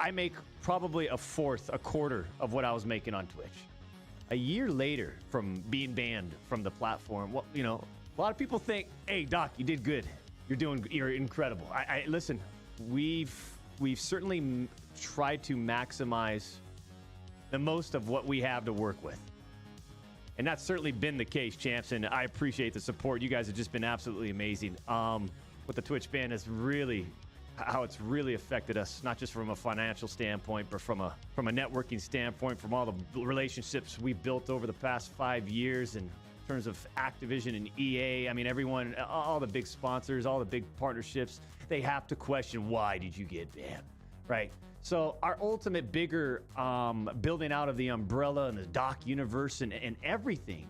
I make probably a quarter of what I was making on Twitch. A year later from being banned from the platform, well, you know, a lot of people think, hey, Doc, you did good. You're incredible. Listen, we've certainly tried to maximize the most of what we have to work with. And that's certainly been the case, champs, and I appreciate the support. You guys have just been absolutely amazing. What the Twitch ban has really, how it's really affected us, not just from a financial standpoint, but from a networking standpoint, from all the relationships we built over the past 5 years in terms of Activision and EA. I mean, everyone, all the big sponsors, all the big partnerships, they have to question, why did you get banned, right? So our ultimate bigger building out of the umbrella and the Doc universe and everything,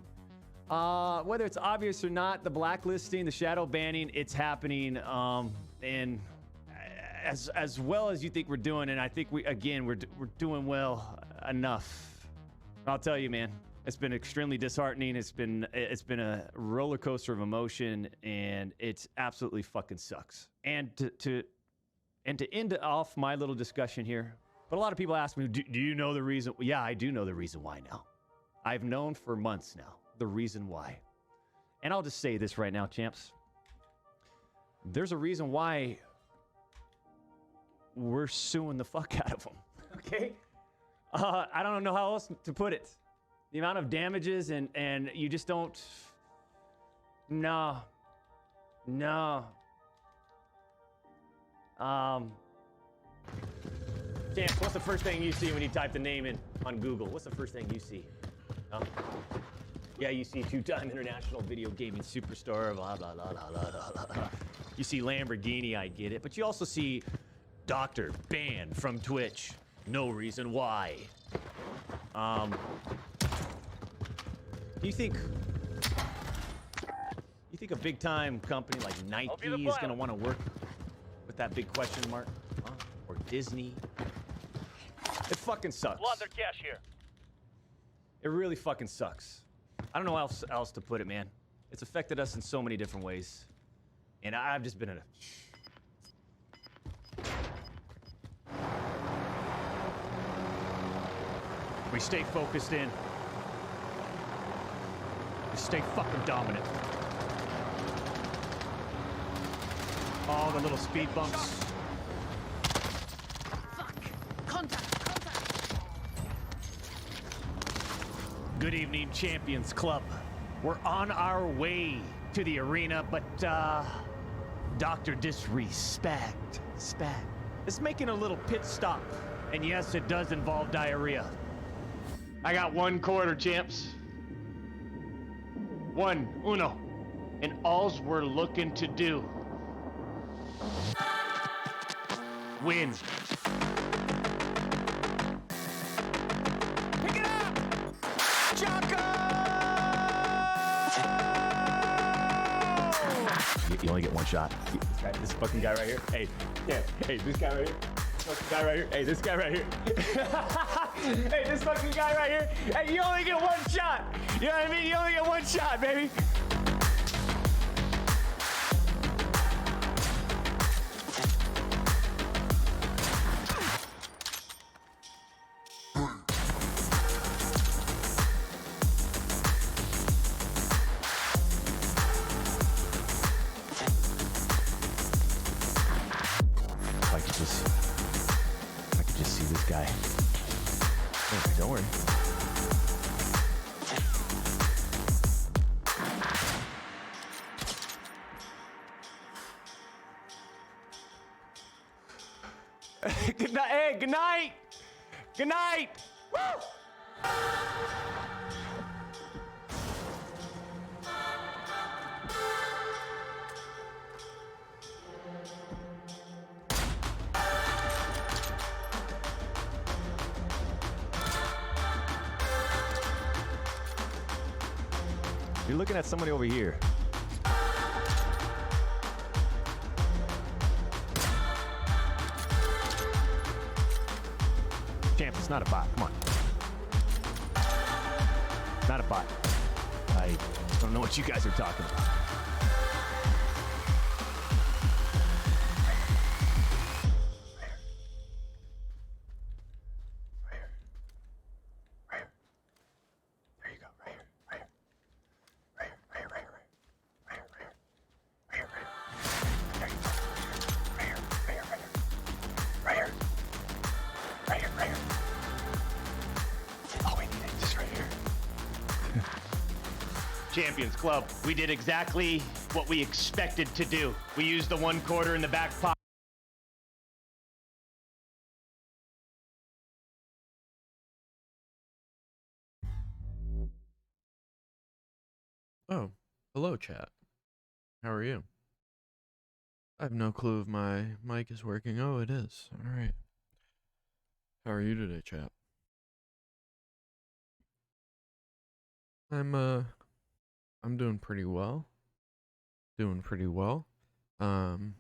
whether it's obvious or not, the blacklisting, the shadow banning, it's happening. And as well as you think we're doing, and I think we're doing well enough. I'll tell you, man, it's been extremely disheartening. It's been a roller coaster of emotion, and it's absolutely fucking sucks. And to end off my little discussion here, but a lot of people ask me, do you know the reason? Yeah, I do know the reason why now. I've known for months now the reason why. And I'll just say this right now, champs. There's a reason why we're suing the fuck out of them, okay? I don't know how else to put it. The amount of damages and you just don't... No. Chance, what's the first thing you see when you type the name in on Google? What's the first thing you see? Yeah, you see two-time international video gaming superstar, blah, blah, blah, blah, blah, blah, blah. You see Lamborghini, I get it. But you also see Doctor banned from Twitch. No reason why. Do you think a big-time company like Nike is going to want to work with that big question mark? Or Disney? It fucking sucks. Launder cash here. It really fucking sucks. I don't know how else to put it, man. It's affected us in so many different ways. And I've just been in a... We stay focused in. We stay fucking dominant. All the little speed bumps. Fuck! Contact! Good evening, Champions Club. We're on our way to the arena, but Dr. Disrespect is making a little pit stop. And yes, it does involve diarrhea. I got 1 quarter, champs. Uno. And all's we're looking to do. Win. Pick it up! Jocko! You only get 1 shot. This fucking guy right here. Hey, this guy right here. Fucking guy right here. Hey, this guy right here. Hey, this fucking guy right here. Hey, you only get 1 shot. You know what I mean? You only get 1 shot, baby. I could just see this guy. Don't worry. Good night. Hey, good night. Good night. Woo! You're looking at somebody over here. Champ, it's not a bot. Come on. Not a bot. I don't know what you guys are talking about. Champions Club. We did exactly what we expected to do. We used the 1 quarter in the back pocket. Oh, hello, chat. How are you? I have no clue if my mic is working. Oh, it is. All right. How are you today, chat? I'm doing pretty well. Doing pretty well. Um,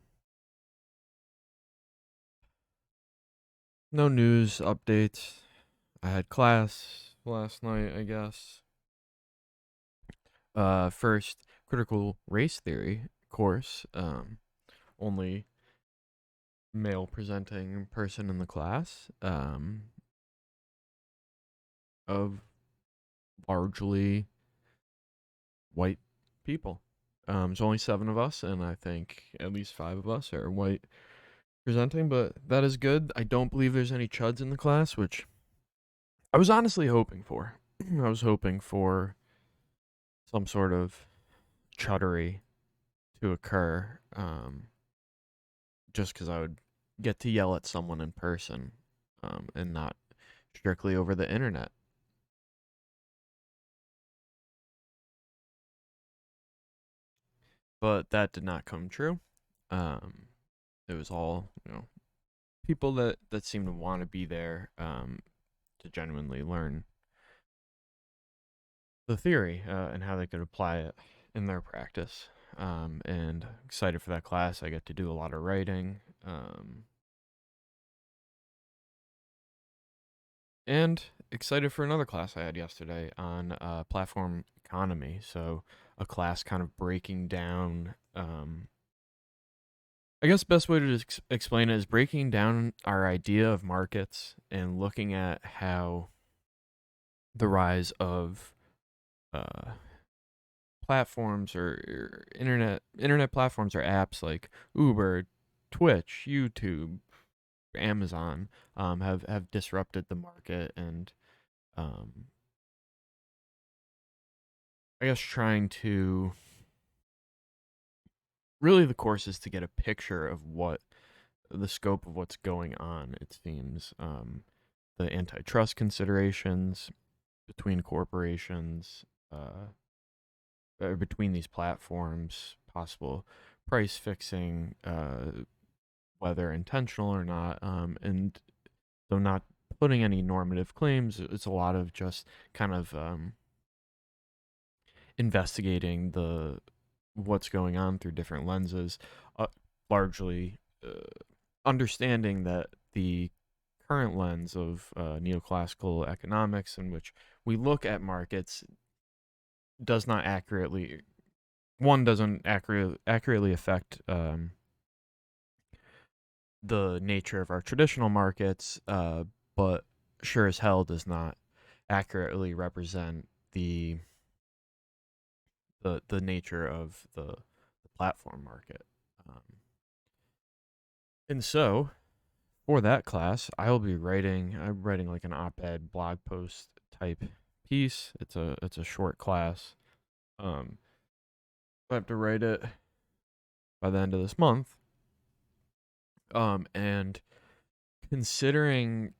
no news updates. I had class last night, I guess. First critical race theory course. Only male presenting person in the class. Of largely white people. There's only 7 of us, and I think at least 5 of us are white presenting, but that is good. I don't believe there's any chuds in the class, which I was honestly hoping for. I was hoping for some sort of chuddery to occur, just because I would get to yell at someone in person, and not strictly over the internet. But that did not come true. It was all, people that seem to want to be there, to genuinely learn the theory, and how they could apply it in their practice. And excited for that class. I get to do a lot of writing. And excited for another class I had yesterday on platform economy. So a class kind of breaking down. I guess the best way to explain it is breaking down our idea of markets and looking at how the rise of platforms or internet platforms or apps like Uber, Twitch, YouTube, Amazon, have disrupted the market, and I guess trying to really, the course is to get a picture of what the scope of what's going on. It seems, the antitrust considerations between corporations, or between these platforms, possible price fixing, whether intentional or not, and so not putting any normative claims. It's a lot of just kind of investigating the what's going on through different lenses, largely understanding that the current lens of neoclassical economics, in which we look at markets, doesn't accurately affect the nature of our traditional markets, but sure as hell does not accurately represent the nature of the platform market. And so, for that class, I'm writing like an op-ed blog post type piece. It's a short class. I have to write it by the end of this month. And considering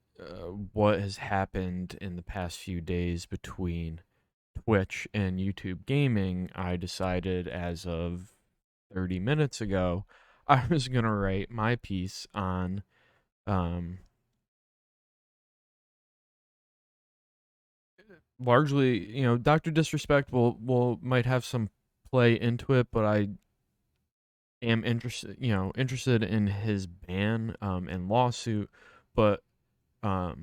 what has happened in the past few days between Twitch and YouTube gaming, I decided as of 30 minutes ago, I was going to write my piece on largely, Dr. Disrespect might have some play into it, but I am interested in his ban and lawsuit, but I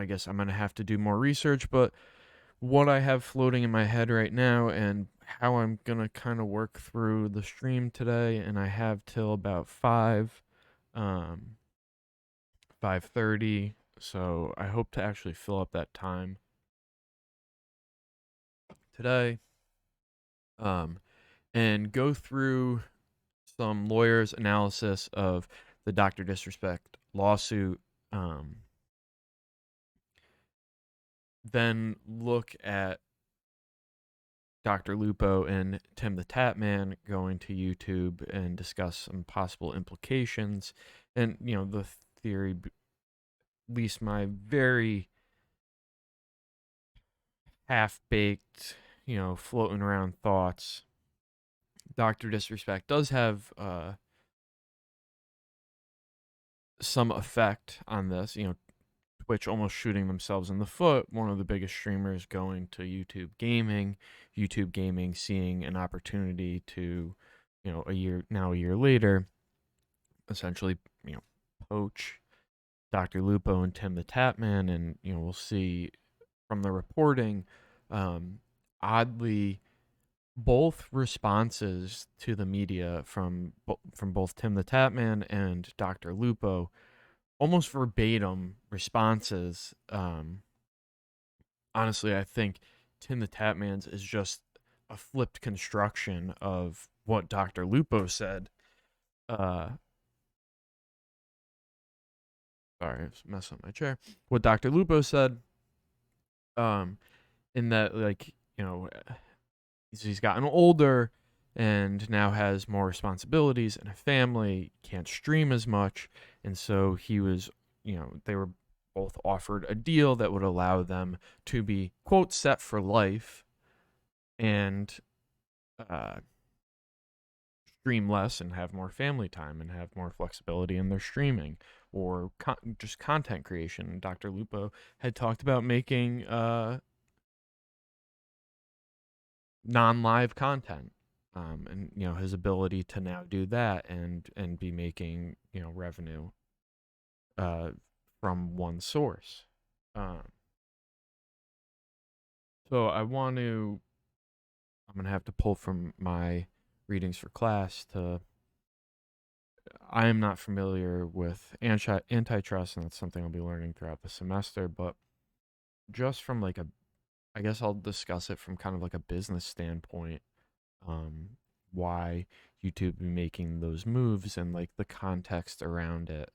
guess I'm gonna have to do more research. But what I have floating in my head right now, and how I'm gonna kind of work through the stream today, and I have till about 5:30, so I hope to actually fill up that time today, and go through some lawyers' analysis of the Dr. Disrespect lawsuit, then look at DrLupo and Tim the Tatman going to YouTube and discuss some possible implications. And, the theory, at least my very half-baked, floating around thoughts, Dr. Disrespect does have some effect on this. Twitch almost shooting themselves in the foot. One of the biggest streamers going to YouTube Gaming seeing an opportunity to, a year later, essentially, poach DrLupo and Tim the Tatman, and we'll see from the reporting, oddly, both responses to the media from both Tim the Tatman and DrLupo, almost verbatim responses. Honestly, I think Tim the Tatman's is just a flipped construction of what DrLupo said. Sorry, I was messing up my chair. What DrLupo said, in that, like, he's gotten older and now has more responsibilities and a family, can't stream as much, and so he was, they were both offered a deal that would allow them to be, quote, set for life and stream less and have more family time and have more flexibility in their streaming or just content creation. DrLupo had talked about making non-live content, and his ability to now do that and be making revenue from one source. So I'm gonna have to pull from my readings for class to. I am not familiar with antitrust, and that's something I'll be learning throughout the semester. But just from I guess I'll discuss it from kind of like a business standpoint, why YouTube be making those moves and like the context around it.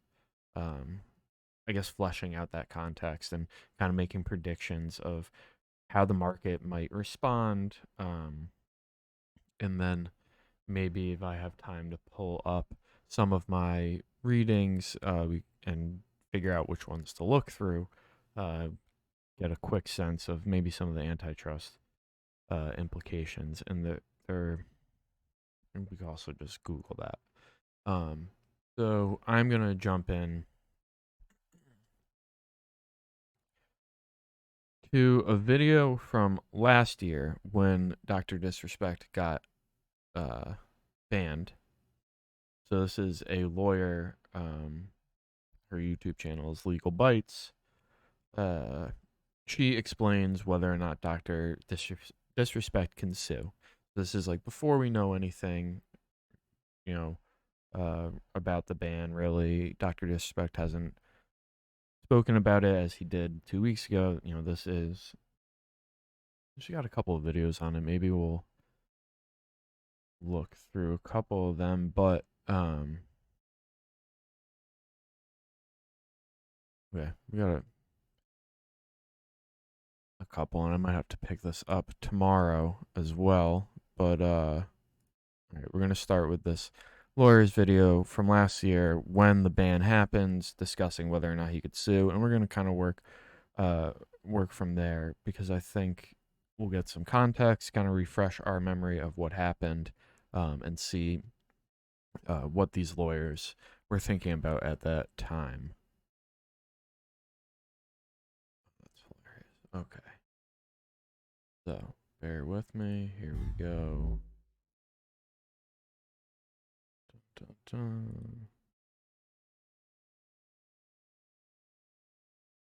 I guess fleshing out that context and kind of making predictions of how the market might respond. And then maybe if I have time to pull up some of my readings, and figure out which ones to look through, get a quick sense of maybe some of the antitrust implications, and and we can also just Google that. So I'm gonna jump in to a video from last year when Dr. Disrespect got banned. So this is a lawyer. Her YouTube channel is Legal Bites. She explains whether or not Dr. Disrespect can sue. This is like before we know anything, about the ban, really. Dr. Disrespect hasn't spoken about it as he did 2 weeks ago. She got a couple of videos on it. Maybe we'll look through a couple of them, but okay, we got a couple, and I might have to pick this up tomorrow as well. But all right, we're gonna start with this lawyer's video from last year when the ban happens, discussing whether or not he could sue, and we're gonna kind of work from there, because I think we'll get some context, kind of refresh our memory of what happened, and see what these lawyers were thinking about at that time. That's hilarious. Okay. So, bear with me. Here we go. Dun, dun, dun.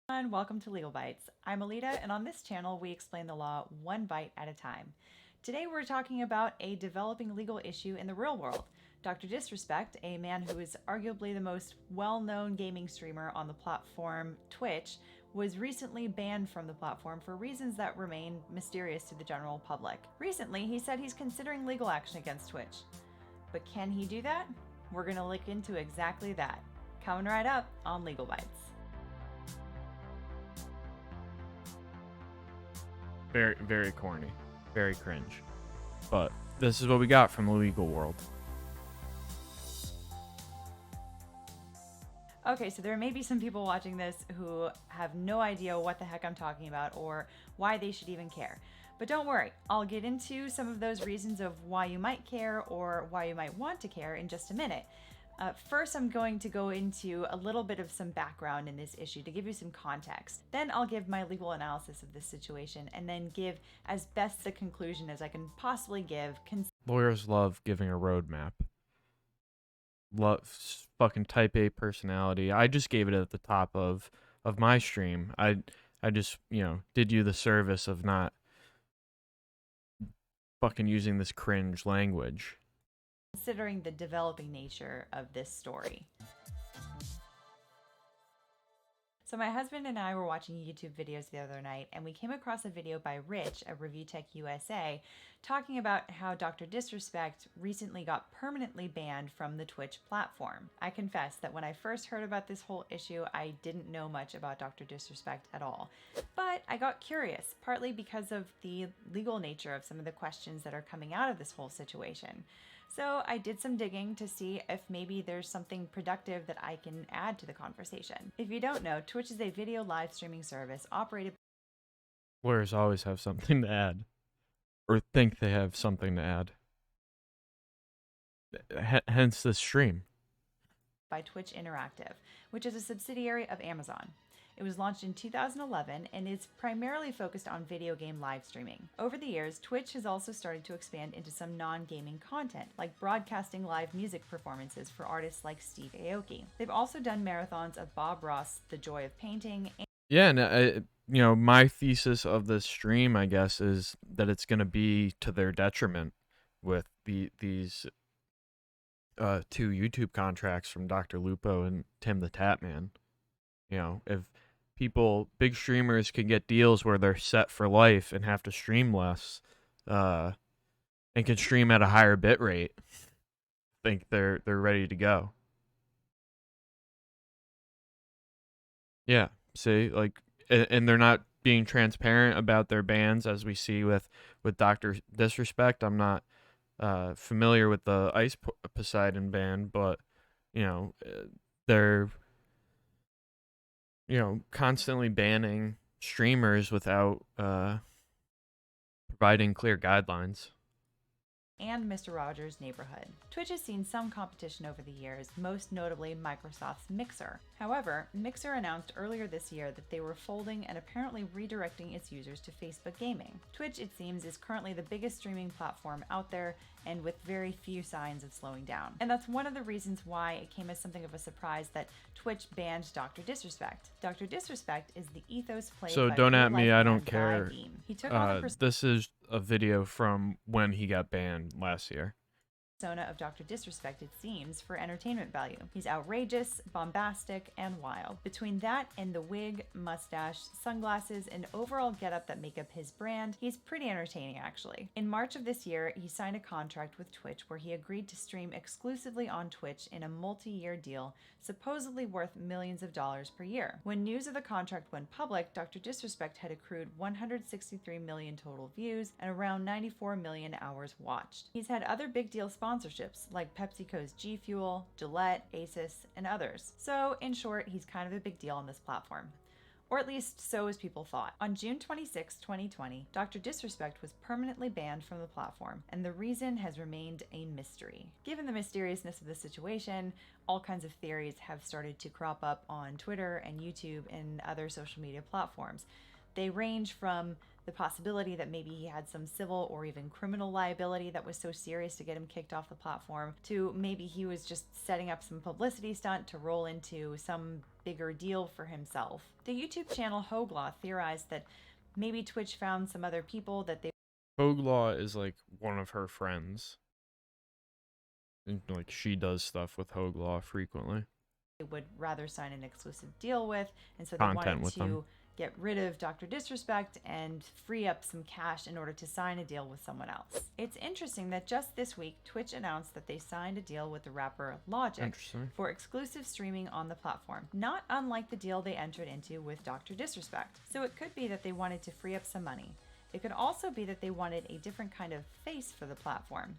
And welcome to Legal Bites. I'm Alita, and on this channel we explain the law one bite at a time. Today we're talking about a developing legal issue in the real world. Dr. Disrespect, a man who is arguably the most well-known gaming streamer on the platform Twitch, was recently banned from the platform for reasons that remain mysterious to the general public. Recently, he said he's considering legal action against Twitch. But can he do that? We're going to look into exactly that. Coming right up on Legal Bites. Very, very corny. Very cringe. But this is what we got from the legal world. Okay, so there may be some people watching this who have no idea what the heck I'm talking about or why they should even care. But don't worry, I'll get into some of those reasons of why you might care or why you might want to care in just a minute. First, I'm going to go into a little bit of some background in this issue to give you some context. Then I'll give my legal analysis of this situation and then give as best a conclusion as I can possibly give. Lawyers love giving a roadmap. Love fucking type A personality. I just gave it at the top of my stream. I just, did you the service of not fucking using this cringe language. Considering the developing nature of this story. So my husband and I were watching YouTube videos the other night, and we came across a video by Rich at Review Tech USA talking about how Dr. Disrespect recently got permanently banned from the Twitch platform. I confess that when I first heard about this whole issue, I didn't know much about Dr. Disrespect at all. But I got curious, partly because of the legal nature of some of the questions that are coming out of this whole situation. So I did some digging to see if maybe there's something productive that I can add to the conversation. If you don't know, Twitch is a video live streaming service operated. Lawyers always have something to add, or think they have something to add. Hence the stream. By Twitch Interactive, which is a subsidiary of Amazon. It was launched in 2011 and is primarily focused on video game live streaming. Over the years, Twitch has also started to expand into some non-gaming content, like broadcasting live music performances for artists like Steve Aoki. They've also done marathons of Bob Ross' The Joy of Painting. Yeah, and my thesis of this stream, I guess, is that it's going to be to their detriment with these two YouTube contracts from DrLupo and Tim the Tatman. If big streamers can get deals where they're set for life and have to stream less, and can stream at a higher bit rate, I think they're ready to go. Yeah, see, and they're not being transparent about their bans, as we see with Dr. Disrespect. I'm not familiar with the Ice Poseidon ban, but they're constantly banning streamers without providing clear guidelines. And Mr. Rogers' Neighborhood. Twitch has seen some competition over the years, most notably Microsoft's Mixer. However, Mixer announced earlier this year that they were folding and apparently redirecting its users to Facebook Gaming. Twitch, it seems, is currently the biggest streaming platform out there and with very few signs of slowing down. And that's one of the reasons why it came as something of a surprise that Twitch banned Dr. Disrespect. Dr. Disrespect is the ethos played So by don't at me, I don't Guy care. Beam. He took on the This is a video from when he got banned last year. persona of Dr. Disrespect, it seems, for entertainment value. He's outrageous, bombastic, and wild. Between that and the wig, mustache, sunglasses, and overall getup that make up his brand, he's pretty entertaining, actually. In March of this year, he signed a contract with Twitch where he agreed to stream exclusively on Twitch in a multi-year deal, supposedly worth millions of dollars per year. When news of the contract went public, Dr. Disrespect had accrued 163 million total views and around 94 million hours watched. He's had other big deal sponsorships like PepsiCo's G Fuel, Gillette, Asus, and others. So, in short, he's kind of a big deal on this platform. Or at least so as people thought. On June 26, 2020, Dr. Disrespect was permanently banned from the platform, and the reason has remained a mystery. Given the mysteriousness of the situation, all kinds of theories have started to crop up on Twitter and YouTube and other social media platforms. They range from the possibility that maybe he had some civil or even criminal liability that was so serious to get him kicked off the platform, to maybe he was just setting up some publicity stunt to roll into some bigger deal for himself. The YouTube channel Hoglaw theorized that maybe Twitch found some other people that they... Hoglaw is like one of her friends. And, she does stuff with Hoglaw frequently. would rather sign an exclusive deal with, and so they wanted to get rid of Dr. Disrespect and free up some cash in order to sign a deal with someone else. It's interesting that just this week, Twitch announced that they signed a deal with the rapper Logic for exclusive streaming on the platform, not unlike the deal they entered into with Dr. Disrespect. So it could be that they wanted to free up some money. It could also be that they wanted a different kind of face for the platform.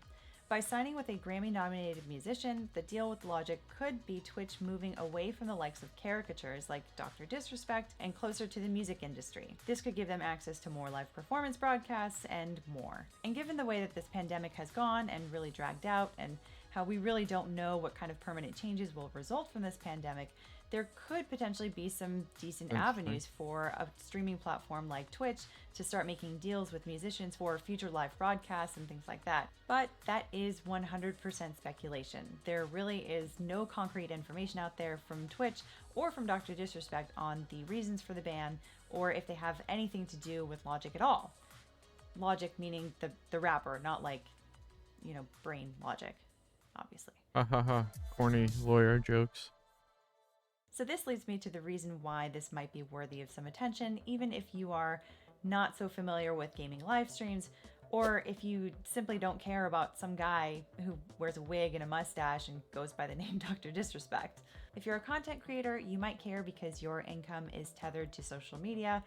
By signing with a Grammy-nominated musician, the deal with Logic could be Twitch moving away from the likes of caricatures like Dr. Disrespect and closer to the music industry. This could give them access to more live performance broadcasts and more. And given the way that this pandemic has gone and really dragged out, and how we really don't know what kind of permanent changes will result from this pandemic, there could potentially be some decent avenues for a streaming platform like Twitch to start making deals with musicians for future live broadcasts and things like that. But that is 100% speculation. There really is no concrete information out there from Twitch or from Dr. Disrespect on the reasons for the ban, or if they have anything to do with Logic at all. Logic meaning the rapper, not like, brain logic, obviously. Ha ha ha. Corny lawyer jokes. So this leads me to the reason why this might be worthy of some attention, even if you are not so familiar with gaming live streams, or if you simply don't care about some guy who wears a wig and a mustache and goes by the name Dr. Disrespect. If you're a content creator, you might care because your income is tethered to social media.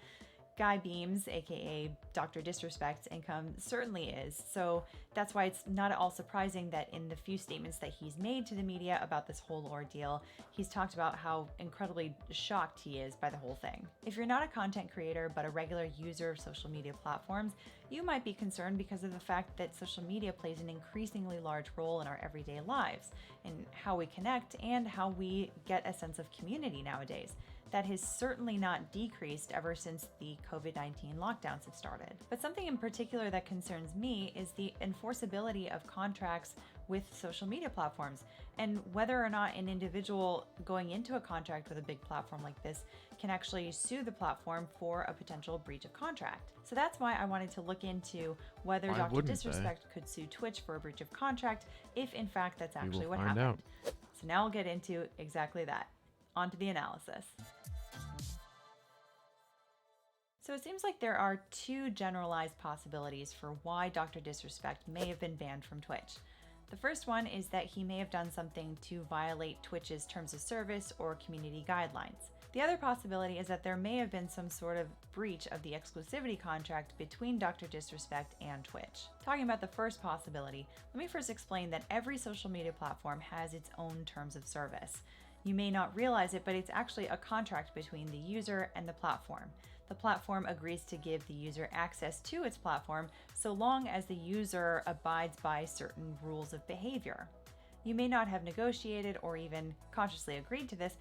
Guy Beams, aka Dr. Disrespect's income certainly is, so that's why it's not at all surprising that in the few statements that he's made to the media about this whole ordeal, he's talked about how incredibly shocked he is by the whole thing. If you're not a content creator but a regular user of social media platforms, you might be concerned because of the fact that social media plays an increasingly large role in our everyday lives, in how we connect and how we get a sense of community nowadays. That has certainly not decreased ever since the COVID-19 lockdowns have started. But something in particular that concerns me is the enforceability of contracts with social media platforms, and whether or not an individual going into a contract with a big platform like this can actually sue the platform for a potential breach of contract. So that's why I wanted to look into whether Dr. Disrespect could sue Twitch for a breach of contract, if in fact that's actually what happened. So now we'll get into exactly that. On to the analysis. So it seems like there are two generalized possibilities for why Dr. Disrespect may have been banned from Twitch. The first one is that he may have done something to violate Twitch's terms of service or community guidelines. The other possibility is that there may have been some sort of breach of the exclusivity contract between Dr. Disrespect and Twitch. Talking about the first possibility, let me first explain that every social media platform has its own terms of service. You may not realize it, but it's actually a contract between the user and the platform. The platform agrees to give the user access to its platform so long as the user abides by certain rules of behavior. You may not have negotiated or even consciously agreed to this,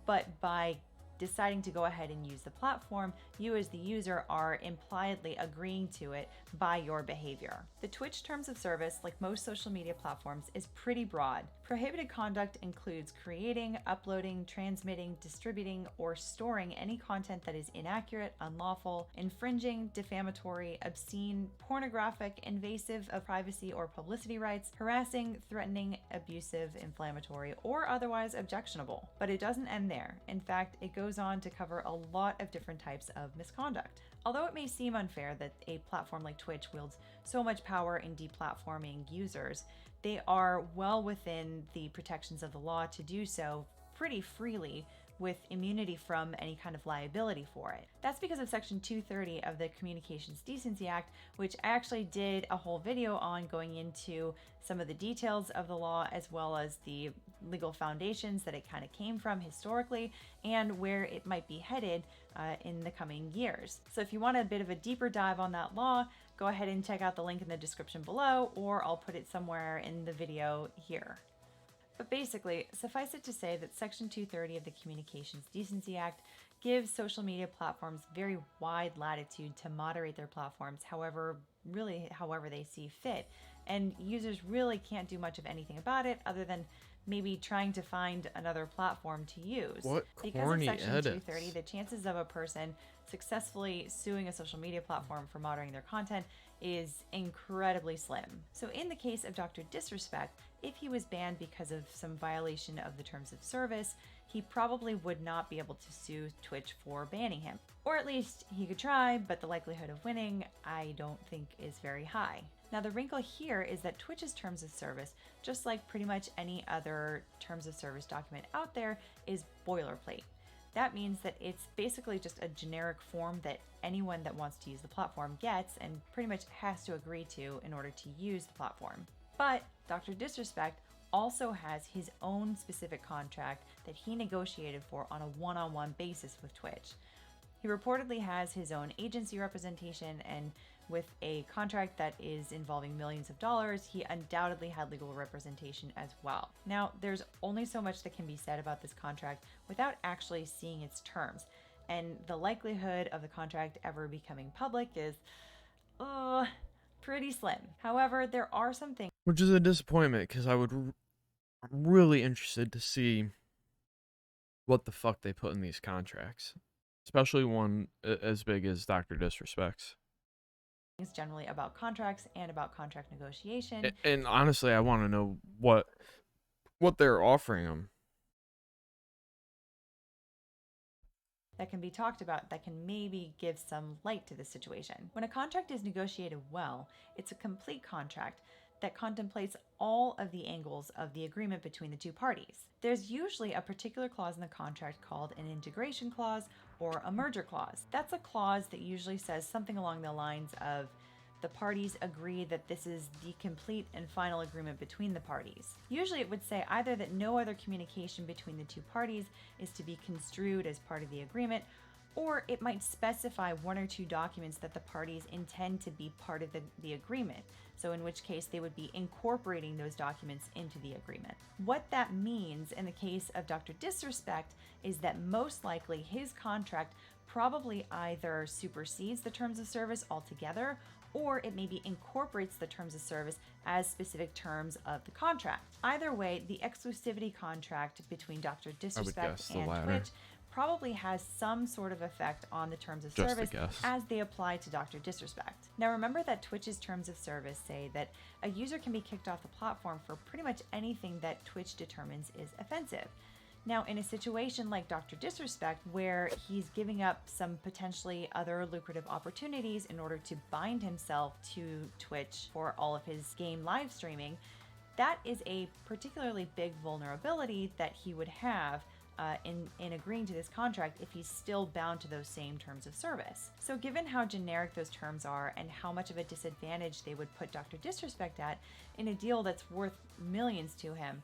but by deciding to go ahead and use the platform, you as the user are impliedly agreeing to it by your behavior. The Twitch terms of service, like most social media platforms, is pretty broad. Prohibited conduct includes creating, uploading, transmitting, distributing, or storing any content that is inaccurate, unlawful, infringing, defamatory, obscene, pornographic, invasive of privacy or publicity rights, harassing, threatening, abusive, inflammatory, or otherwise objectionable. But it doesn't end there. In fact, it goes on to cover a lot of different types of misconduct. Although it may seem unfair that a platform like Twitch wields so much power in deplatforming users, they are well within the protections of the law to do so pretty freely, with immunity from any kind of liability for it. That's because of Section 230 of the Communications Decency Act, which I actually did a whole video on, going into some of the details of the law as well as the legal foundations that it kind of came from historically and where it might be headed in the coming years. So if you want a bit of a deeper dive on that law, go ahead and check out the link in the description below, or I'll put it somewhere in the video here. But basically, suffice it to say that Section 230 of the Communications Decency Act gives social media platforms very wide latitude to moderate their platforms however they see fit, and users really can't do much of anything about it other than maybe trying to find another platform to use. What because of corny Section edits. 230, the chances of a person successfully suing a social media platform for moderating their content is incredibly slim. So in the case of Dr. Disrespect, if he was banned because of some violation of the terms of service, he probably would not be able to sue Twitch for banning him. Or at least he could try, but the likelihood of winning, I don't think is very high. Now the wrinkle here is that Twitch's terms of service, just like pretty much any other terms of service document out there, is boilerplate. That means that it's basically just a generic form that anyone that wants to use the platform gets and pretty much has to agree to in order to use the platform. But Dr. Disrespect also has his own specific contract that he negotiated for on a one-on-one basis with Twitch. He reportedly has his own agency representation, and with a contract that is involving millions of dollars, he undoubtedly had legal representation as well. Now, there's only so much that can be said about this contract without actually seeing its terms, and the likelihood of the contract ever becoming public is pretty slim. However, there are some things. Which is a disappointment, because I'm really interested to see what the fuck they put in these contracts. Especially one as big as Dr. Disrespect's. Generally about contracts and about contract negotiation. And honestly, I want to know what they're offering them. That can be talked about that can maybe give some light to the situation. When a contract is negotiated well, it's a complete contract that contemplates all of the angles of the agreement between the two parties. There's usually a particular clause in the contract called an integration clause or a merger clause. That's a clause that usually says something along the lines of the parties agree that this is the complete and final agreement between the parties. Usually it would say either that no other communication between the two parties is to be construed as part of the agreement, or it might specify one or two documents that the parties intend to be part of the agreement, so in which case they would be incorporating those documents into the agreement. What that means in the case of Dr. Disrespect is that most likely his contract probably either supersedes the terms of service altogether, or it maybe incorporates the terms of service as specific terms of the contract. Either way, the exclusivity contract between Dr. Disrespect and Twitch probably has some sort of effect on the terms of service as they apply to Dr. Disrespect. Now remember that Twitch's terms of service say that a user can be kicked off the platform for pretty much anything that Twitch determines is offensive. Now, in a situation like Dr. Disrespect, where he's giving up some potentially other lucrative opportunities in order to bind himself to Twitch for all of his game live streaming, that is a particularly big vulnerability that he would have in agreeing to this contract if he's still bound to those same terms of service. So given how generic those terms are and how much of a disadvantage they would put Dr. Disrespect at in a deal that's worth millions to him,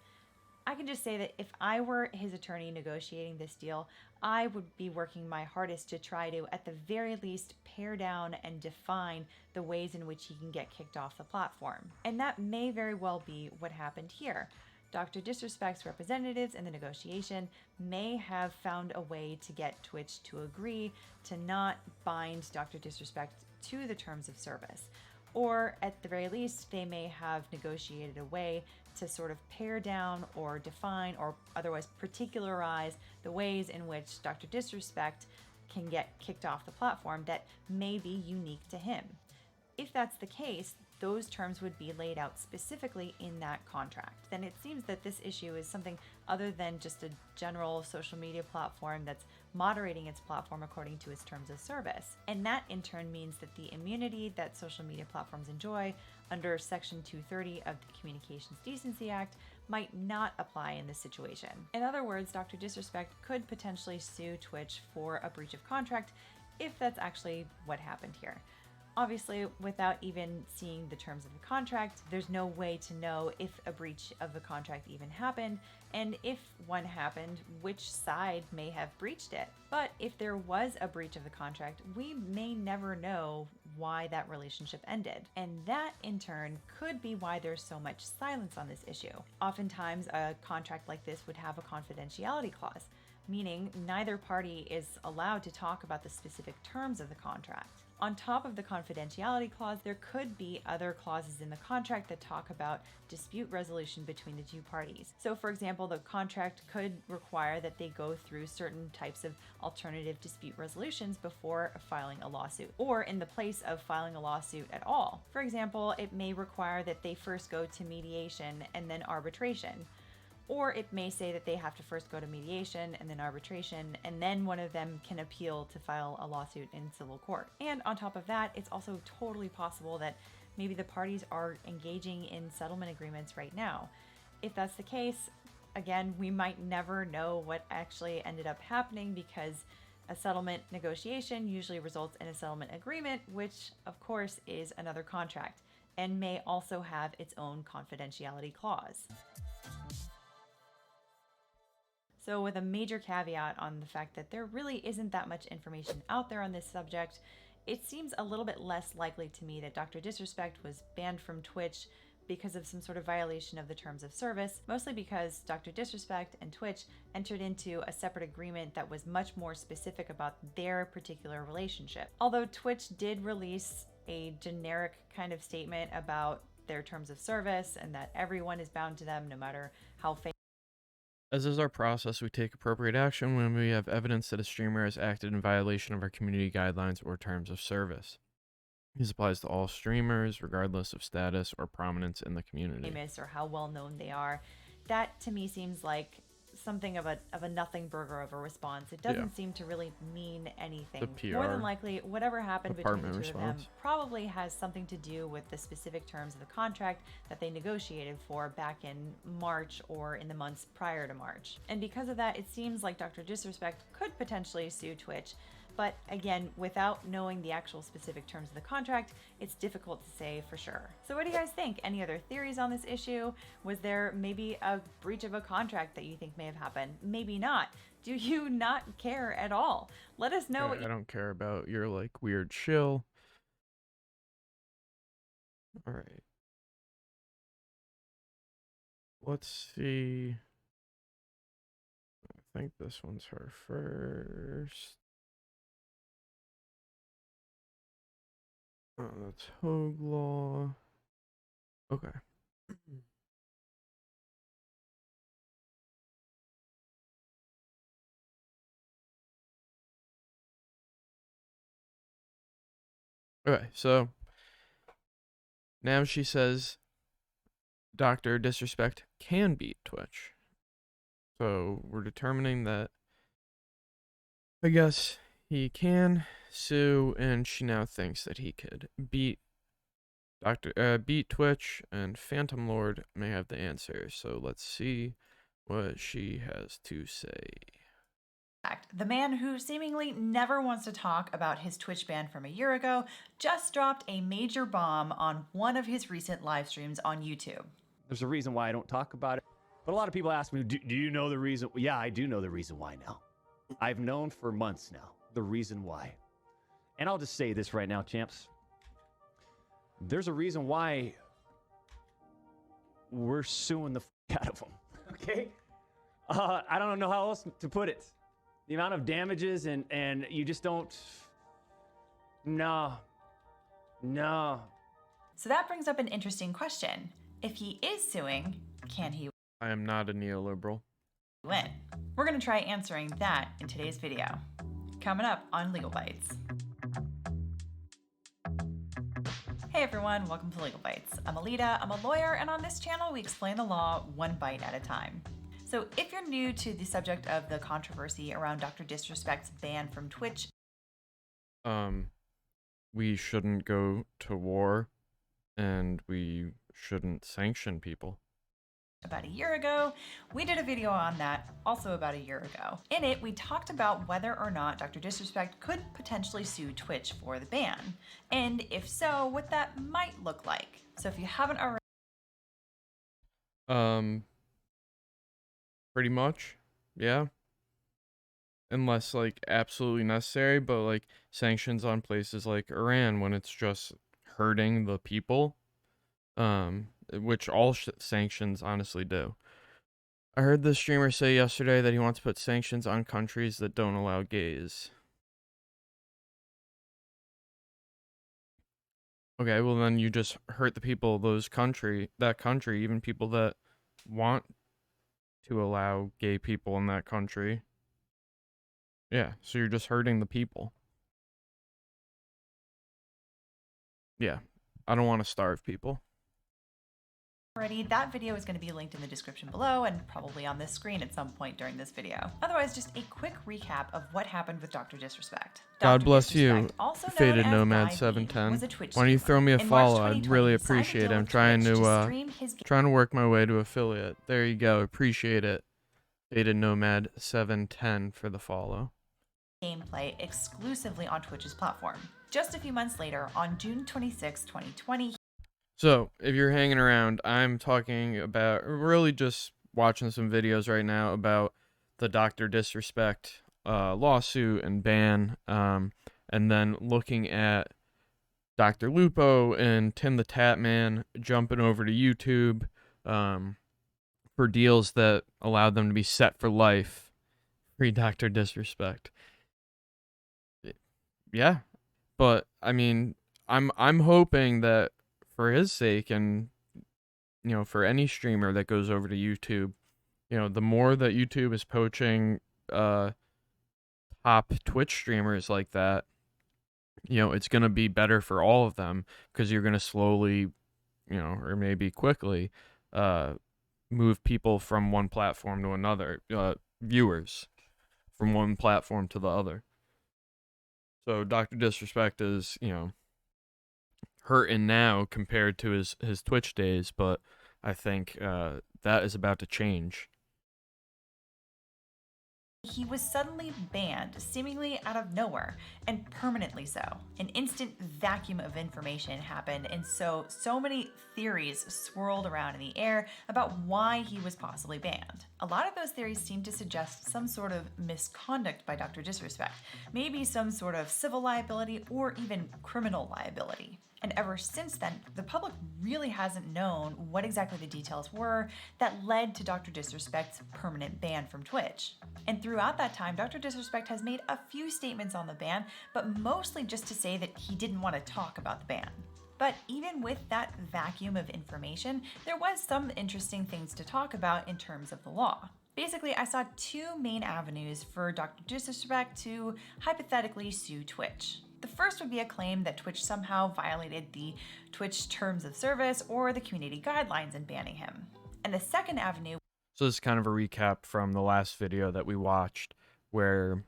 I can just say that if I were his attorney negotiating this deal, I would be working my hardest to try to, at the very least, pare down and define the ways in which he can get kicked off the platform. And that may very well be what happened here. Dr. Disrespect's representatives in the negotiation may have found a way to get Twitch to agree to not bind Dr. Disrespect to the terms of service. Or at the very least, they may have negotiated a way to sort of pare down or define or otherwise particularize the ways in which Dr. Disrespect can get kicked off the platform that may be unique to him. If that's the case, those terms would be laid out specifically in that contract. Then it seems that this issue is something other than just a general social media platform that's moderating its platform according to its terms of service. And that in turn means that the immunity that social media platforms enjoy under Section 230 of the Communications Decency Act might not apply in this situation. In other words, Dr. Disrespect could potentially sue Twitch for a breach of contract if that's actually what happened here. Obviously, without even seeing the terms of the contract, there's no way to know if a breach of the contract even happened, and if one happened, which side may have breached it. But if there was a breach of the contract, we may never know why that relationship ended. And that, in turn, could be why there's so much silence on this issue. Oftentimes, a contract like this would have a confidentiality clause, meaning neither party is allowed to talk about the specific terms of the contract. On top of the confidentiality clause, there could be other clauses in the contract that talk about dispute resolution between the two parties. So for example, the contract could require that they go through certain types of alternative dispute resolutions before filing a lawsuit, or in the place of filing a lawsuit at all. For example, it may require that they first go to mediation and then arbitration. Or it may say that they have to first go to mediation and then arbitration, and then one of them can appeal to file a lawsuit in civil court. And on top of that, it's also totally possible that maybe the parties are engaging in settlement agreements right now. If that's the case, again, we might never know what actually ended up happening because a settlement negotiation usually results in a settlement agreement, which of course is another contract and may also have its own confidentiality clause. So with a major caveat on the fact that there really isn't that much information out there on this subject, it seems a little bit less likely to me that Dr. Disrespect was banned from Twitch because of some sort of violation of the terms of service, mostly because Dr. Disrespect and Twitch entered into a separate agreement that was much more specific about their particular relationship. Although Twitch did release a generic kind of statement about their terms of service and that everyone is bound to them no matter how famous. As is our process, we take appropriate action when we have evidence that a streamer has acted in violation of our community guidelines or terms of service. This applies to all streamers, regardless of status or prominence in the community. Famous or how well known they are. That to me seems like something of a nothing burger of a response. It doesn't seem to really mean anything. The PR More than likely, whatever happened between the two response. of them probably has something to do with the specific terms of the contract that they negotiated for back in March or in the months prior to March. And because of that, it seems like Dr. Disrespect could potentially sue Twitch. But again, without knowing the actual specific terms of the contract, it's difficult to say for sure. So what do you guys think? Any other theories on this issue? Was there maybe a breach of a contract that you think may have happened? Maybe not. Do you not care at all? Let us know. I don't care about your like weird shill. All right. Let's see. I think this one's her first. Oh, that's Hogue Law. Okay. Okay, so now she says Dr. Disrespect can beat Twitch. So we're determining that I guess he can sue, and she now thinks that he could beat Twitch, and Phantom Lord may have the answer. So let's see what she has to say. The man who seemingly never wants to talk about his Twitch ban from a year ago just dropped a major bomb on one of his recent live streams on YouTube. There's a reason why I don't talk about it. But a lot of people ask me, do you know the reason? Yeah, I do know the reason why now. I've known for months now the reason why. And I'll just say this right now, champs. There's a reason why we're suing the out of them. Okay? I don't know how else to put it. The amount of damages and you just don't. No. So that brings up an interesting question. If he is suing, can he I am not a neoliberal. win? We're going to try answering that in today's video. Coming up on Legal Bites. Hey everyone, welcome to Legal Bites. I'm Alita, I'm a lawyer, and on this channel we explain the law one bite at a time. So if you're new to the subject of the controversy around Dr. Disrespect's ban from Twitch, we shouldn't go to war, and we shouldn't sanction people. about a year ago, we did a video on that also about a year ago. In it, we talked about whether or not Dr. Disrespect could potentially sue Twitch for the ban, and if so, what that might look like. So if you haven't already pretty much, yeah. Unless like absolutely necessary, but like sanctions on places like Iran when it's just hurting the people, which all sanctions honestly do. I heard the streamer say yesterday that he wants to put sanctions on countries that don't allow gays. Okay, well then you just hurt the people of that country, even people that want to allow gay people in that country. Yeah, so you're just hurting the people. Yeah, I don't want to starve people. that video is going to be linked in the description below and probably on this screen at some point during this video. Otherwise, just a quick recap of what happened with Dr. Disrespect. God Dr. bless you, Disrespect, also known Faded as Nomad Guy B, 710. was a Twitch Why don't you throw me a streamer. In March follow? I'd 2020, really he signed a appreciate it. deal I'm with trying Twitch to stream his trying to work my way to affiliate. There you go. Appreciate it. Faded Nomad 710 for the follow. Gameplay exclusively on Twitch's platform. Just a few months later, on June 26, 2020. So, if you're hanging around, I'm talking about really just watching some videos right now about the Dr. Disrespect lawsuit and ban, and then looking at DrLupo and Tim the Tatman jumping over to YouTube for deals that allowed them to be set for life. Free Dr. Disrespect. Yeah, but I mean, I'm hoping that for his sake, and for any streamer that goes over to YouTube, the more that YouTube is poaching top Twitch streamers like that, it's going to be better for all of them, because you're going to slowly, or maybe quickly, move people from one platform to another, viewers from one platform to the other. So Dr. Disrespect is, hurting now compared to his Twitch days, but I think that is about to change. He was suddenly banned, seemingly out of nowhere, and permanently so. An instant vacuum of information happened, and so many theories swirled around in the air about why he was possibly banned. A lot of those theories seem to suggest some sort of misconduct by Dr. Disrespect, maybe some sort of civil liability or even criminal liability. And ever since then, the public really hasn't known what exactly the details were that led to Dr. Disrespect's permanent ban from Twitch. And throughout that time, Dr. Disrespect has made a few statements on the ban, but mostly just to say that he didn't want to talk about the ban. But even with that vacuum of information, there was some interesting things to talk about in terms of the law. Basically, I saw two main avenues for Dr. Disrespect to hypothetically sue Twitch. The first would be a claim that Twitch somehow violated the Twitch terms of service or the community guidelines in banning him. And the second avenue... So this is kind of a recap from the last video that we watched, where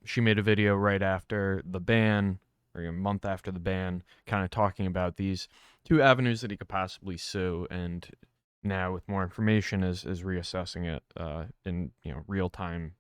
she made a video right after the ban, or a month after the ban, kind of talking about these two avenues that he could possibly sue, and now with more information is reassessing it in real time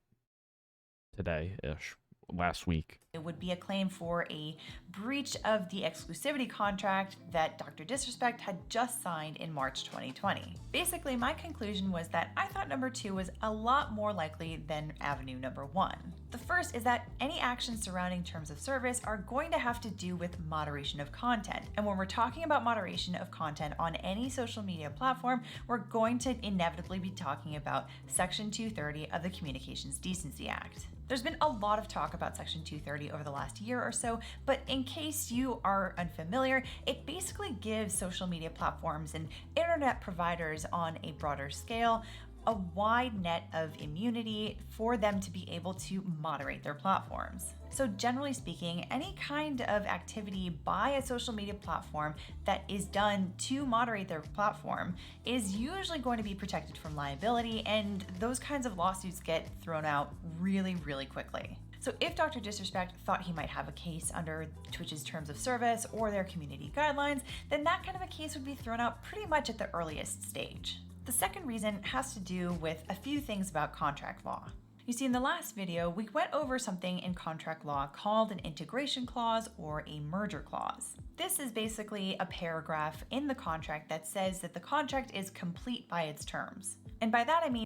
today-ish. Last week. It would be a claim for a breach of the exclusivity contract that Dr. Disrespect had just signed in March 2020. Basically, my conclusion was that I thought number two was a lot more likely than avenue number one. The first is that any actions surrounding terms of service are going to have to do with moderation of content. And when we're talking about moderation of content on any social media platform, we're going to inevitably be talking about Section 230 of the Communications Decency Act. There's been a lot of talk about Section 230 over the last year or so, but in case you are unfamiliar, it basically gives social media platforms and internet providers on a broader scale a wide net of immunity for them to be able to moderate their platforms. So generally speaking, any kind of activity by a social media platform that is done to moderate their platform is usually going to be protected from liability, and those kinds of lawsuits get thrown out really, really quickly. So if Dr. Disrespect thought he might have a case under Twitch's terms of service or their community guidelines, then that kind of a case would be thrown out pretty much at the earliest stage. The second reason has to do with a few things about contract law. You see, in the last video, we went over something in contract law called an integration clause or a merger clause. This is basically a paragraph in the contract that says that the contract is complete by its terms. And by that I mean,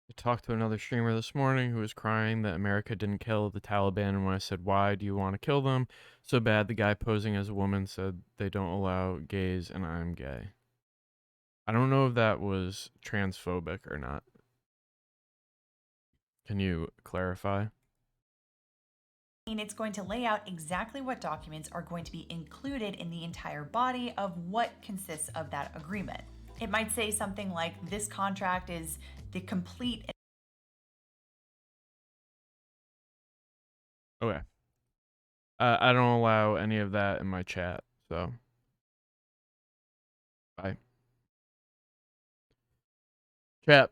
I talked to another streamer this morning who was crying that America didn't kill the Taliban, and when I said, why do you want to kill them so bad, the guy posing as a woman said they don't allow gays and I'm gay. I don't know if that was transphobic or not. Can you clarify? it's going to lay out exactly what documents are going to be included in the entire body of what consists of that agreement. It might say something like, this contract is the complete... Okay. I don't allow any of that in my chat, so... Bye. Chat.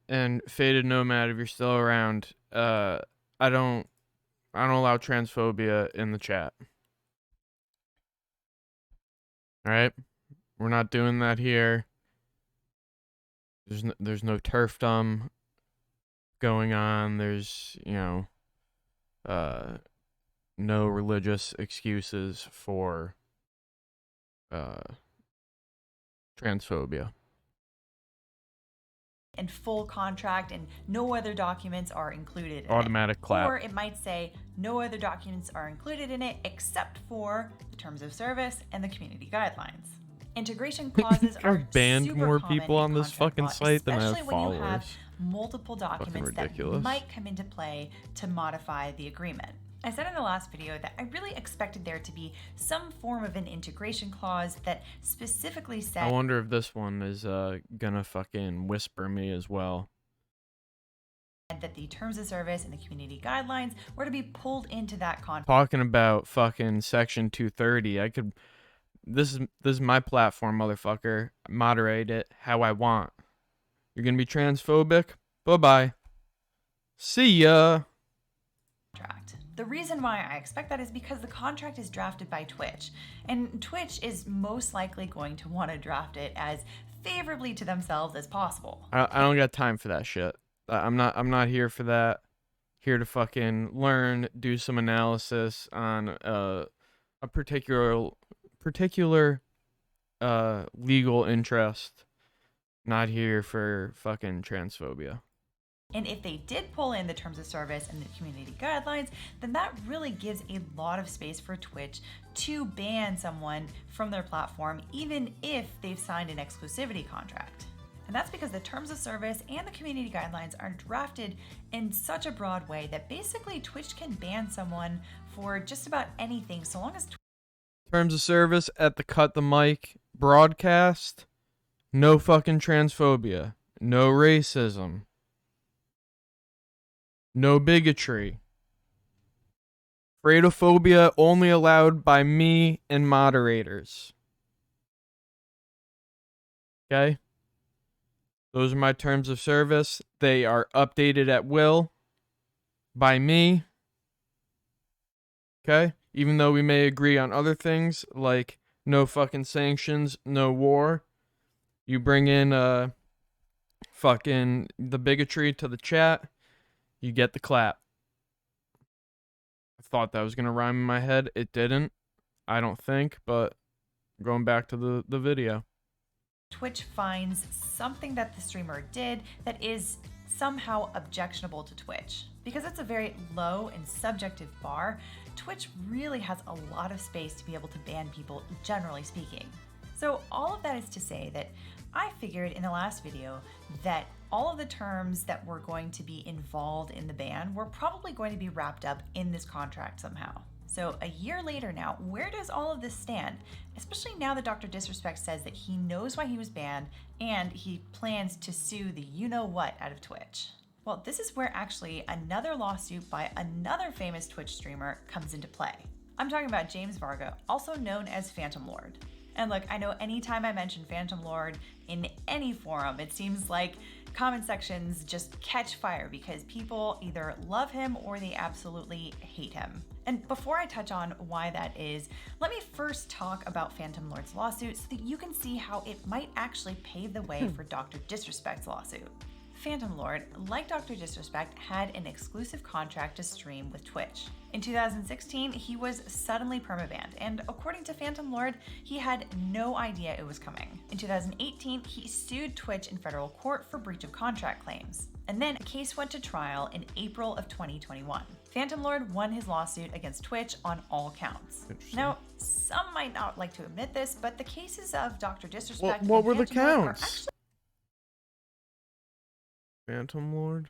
And Faded Nomad, if you're still around, I don't allow transphobia in the chat. Alright? We're not doing that here. There's no turfdom going on. There's, no religious excuses for transphobia. And full contract and no other documents are included in Automatic it. clap. Or it might say no other documents are included in it except for the terms of service and the community guidelines. Integration clauses are I've banned super more common people in on this contract fucking law, site than I have especially when you have followers. multiple documents that ridiculous. might come into play to modify the agreement. I said in the last video that I really expected there to be some form of an integration clause that specifically said, I wonder if this one is gonna fucking whisper me as well. That the terms of service and the community guidelines were to be pulled into that contract. Talking about fucking section 230, I could. This is my platform, motherfucker. Moderate it how I want. You're gonna be transphobic? Bye-bye. See ya. The reason why I expect that is because the contract is drafted by Twitch, and Twitch is most likely going to want to draft it as favorably to themselves as possible. I don't got time for that shit. I'm not here for that. Here to fucking learn, do some analysis on a particular legal interest. Not here for fucking transphobia. And if they did pull in the terms of service and the community guidelines, then that really gives a lot of space for Twitch to ban someone from their platform, even if they've signed an exclusivity contract. And that's because the terms of service and the community guidelines are drafted in such a broad way that basically Twitch can ban someone for just about anything, so long as Terms of service at the Cut the Mic broadcast. No fucking transphobia. No racism. No bigotry. Fradophobia only allowed by me and moderators. Okay? Those are my terms of service. They are updated at will by me. Okay? Even though we may agree on other things like no fucking sanctions, no war. You bring in fucking the bigotry to the chat, you get the clap. I thought that was going to rhyme in my head. It didn't. I don't think, but going back to the video. Twitch finds something that the streamer did that is somehow objectionable to Twitch. Because it's a very low and subjective bar, Twitch really has a lot of space to be able to ban people, generally speaking. So all of that is to say that I figured in the last video that all of the terms that were going to be involved in the ban were probably going to be wrapped up in this contract somehow. So a year later now, where does all of this stand? Especially now that Dr. Disrespect says that he knows why he was banned and he plans to sue the you-know-what out of Twitch. Well, this is where actually another lawsuit by another famous Twitch streamer comes into play. I'm talking about James Varga, also known as Phantom Lord. And look, I know anytime I mention Phantom Lord in any forum, it seems like comment sections just catch fire because people either love him or they absolutely hate him. And before I touch on why that is, let me first talk about Phantom Lord's lawsuit so that you can see how it might actually pave the way for Dr. Disrespect's lawsuit. Phantom Lord, like Dr. Disrespect, had an exclusive contract to stream with Twitch. In 2016, he was suddenly permabanned, and according to Phantom Lord, he had no idea it was coming. In 2018, he sued Twitch in federal court for breach of contract claims. And then a case went to trial in April of 2021. Phantom Lord won his lawsuit against Twitch on all counts. Now, some might not like to admit this, but the cases of Dr. Disrespect What and were the Phantom Lord are counts? actually Phantom Lord?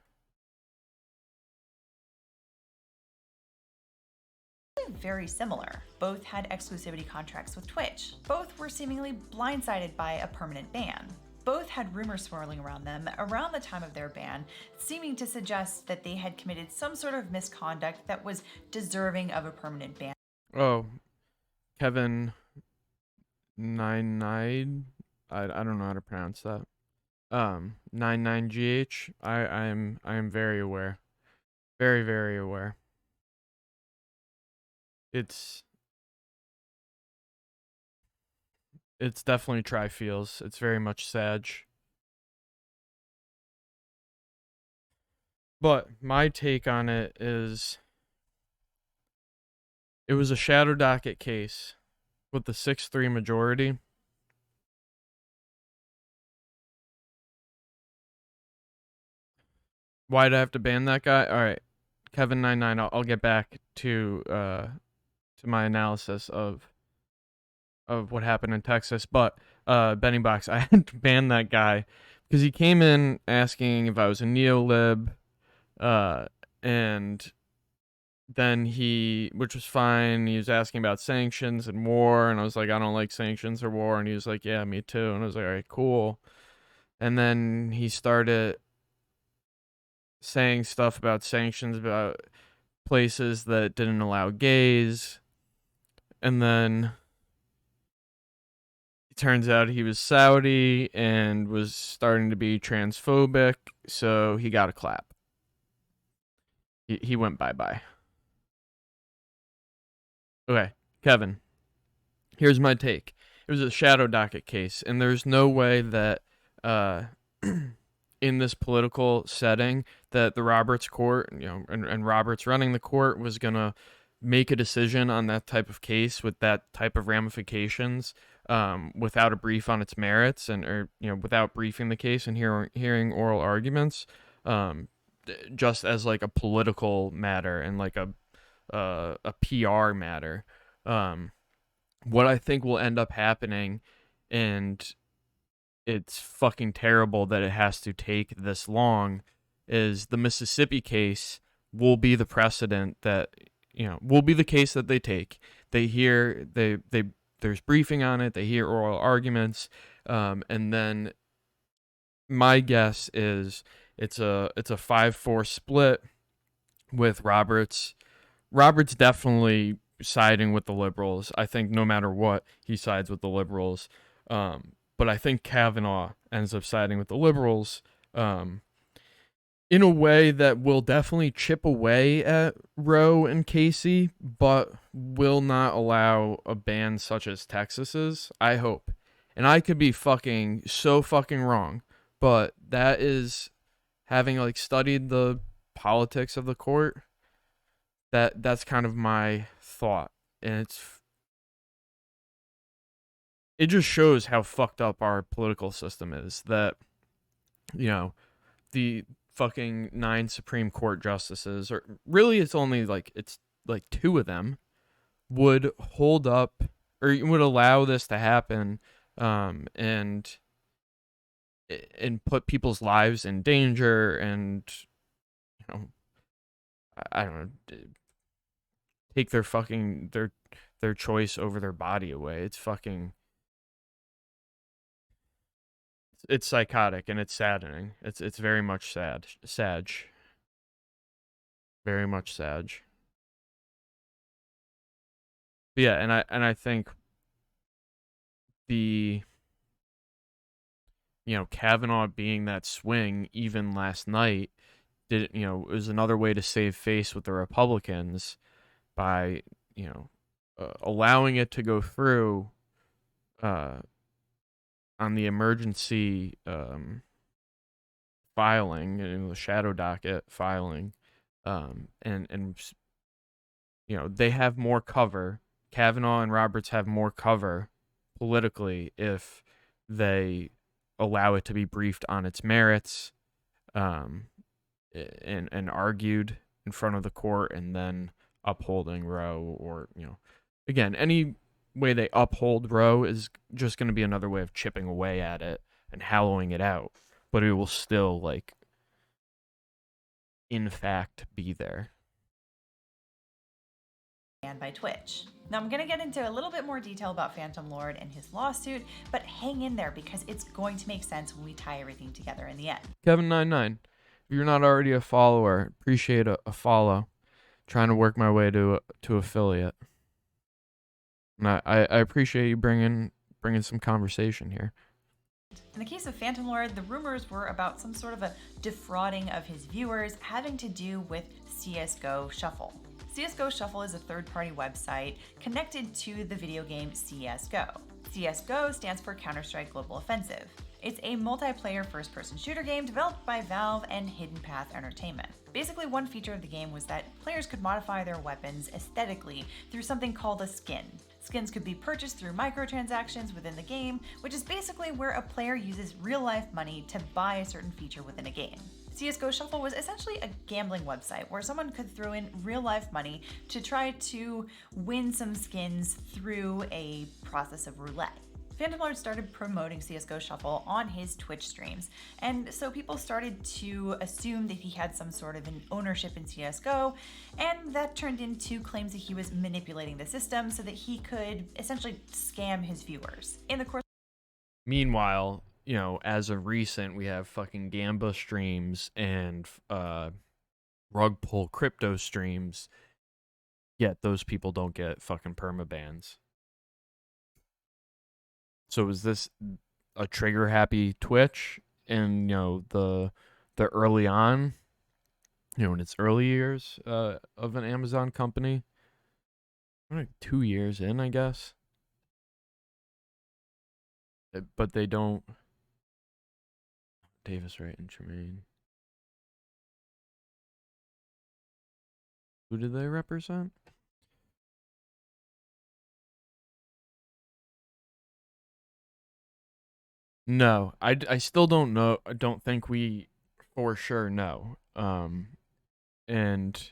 very similar. Both had exclusivity contracts with Twitch. Both were seemingly blindsided by a permanent ban. Both had rumors swirling around them around the time of their ban, seeming to suggest that they had committed some sort of misconduct that was deserving of a permanent ban. Oh, Kevin 99. I don't know how to pronounce that. 99GH. I am very aware. Very, very aware. It's definitely tri-feels. It's very much Sag. But my take on it is it was a shadow docket case with the 6-3 majority. Why'd I have to ban that guy? All right, Kevin99. I'll get back to my analysis of what happened in Texas. But Benny Box, I had to ban that guy because he came in asking if I was a neolib, and then which was fine, he was asking about sanctions and war, and I was like, I don't like sanctions or war, and he was like, yeah, me too, and I was like, all right, cool. And then he started saying stuff about sanctions about places that didn't allow gays, and then it turns out he was Saudi and was starting to be transphobic, so he got a clap. He went bye-bye. Okay, Kevin, here's my take. It was a shadow docket case, and there's no way that in this political setting that the Roberts court, and Roberts running the court was going to make a decision on that type of case with that type of ramifications without a brief on its merits or without briefing the case and hearing oral arguments, just as like a political matter and like a PR matter. What I think will end up happening, and it's fucking terrible that it has to take this long, is the Mississippi case will be the precedent that, will be the case that they take. They hear, there's briefing on it, they hear oral arguments, and then my guess is it's a 5-4 split with Roberts definitely siding with the liberals. I think no matter what, he sides with the liberals. But I think Kavanaugh ends up siding with the liberals in a way that will definitely chip away at Roe and Casey, but will not allow a ban such as Texas's, I hope. And I could be so fucking wrong, but that is, having like studied the politics of the court, that's kind of my thought. And it just shows how fucked up our political system is, that the fucking 9 Supreme Court justices, or really it's like 2 of them, would hold up or would allow this to happen, and put people's lives in danger, and I don't know, take their choice over their body away. It's psychotic, and it's saddening. It's very much sad. Very much sad. But yeah, and I think the Kavanaugh being that swing even last night was another way to save face with the Republicans by allowing it to go through on the emergency filing and the shadow docket filing, and they have more cover. Kavanaugh and Roberts have more cover politically if they allow it to be briefed on its merits, and argued in front of the court, and then upholding Roe, or again, any way they uphold Roe is just going to be another way of chipping away at it and hollowing it out, but it will still in fact be there. And by Twitch. Now I'm going to get into a little bit more detail about Phantom Lord and his lawsuit, but hang in there because it's going to make sense when we tie everything together in the end. Kevin99, if you're not already a follower, appreciate a follow. Trying to work my way to affiliate. And I appreciate you bringing some conversation here. In the case of Phantom Lord, the rumors were about some sort of a defrauding of his viewers having to do with CSGO Shuffle. CSGO Shuffle is a third-party website connected to the video game CSGO. CSGO stands for Counter-Strike Global Offensive. It's a multiplayer first-person shooter game developed by Valve and Hidden Path Entertainment. Basically, one feature of the game was that players could modify their weapons aesthetically through something called a skin. Skins could be purchased through microtransactions within the game, which is basically where a player uses real-life money to buy a certain feature within a game. CSGO Shuffle was essentially a gambling website where someone could throw in real-life money to try to win some skins through a process of roulette. Phantom Lord started promoting CSGO Shuffle on his Twitch streams, and so people started to assume that he had some sort of an ownership in CSGO, and that turned into claims that he was manipulating the system so that he could essentially scam his viewers. In the course Meanwhile, you know, as of recent, we have fucking Gamba streams and rug pull crypto streams, yet those people don't get fucking permabans. So is this a trigger happy Twitch in, you know, the early on, you know, in its early years of an Amazon company? Like 2 years in, I guess. But they don't. Davis, Wright, and Tremaine. Who did they represent? No, I still don't know. I don't think we for sure know. And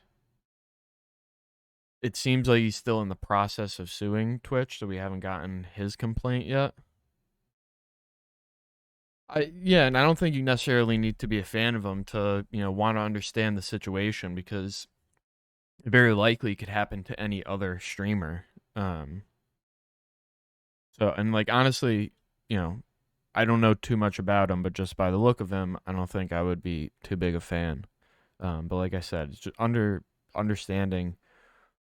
it seems like he's still in the process of suing Twitch, so we haven't gotten his complaint yet. Yeah, and I don't think you necessarily need to be a fan of him to, you know, want to understand the situation, because it very likely could happen to any other streamer. So, and like, honestly, you know, I don't know too much about him, but just by the look of him, I don't think I would be too big a fan. But like I said, it's just understanding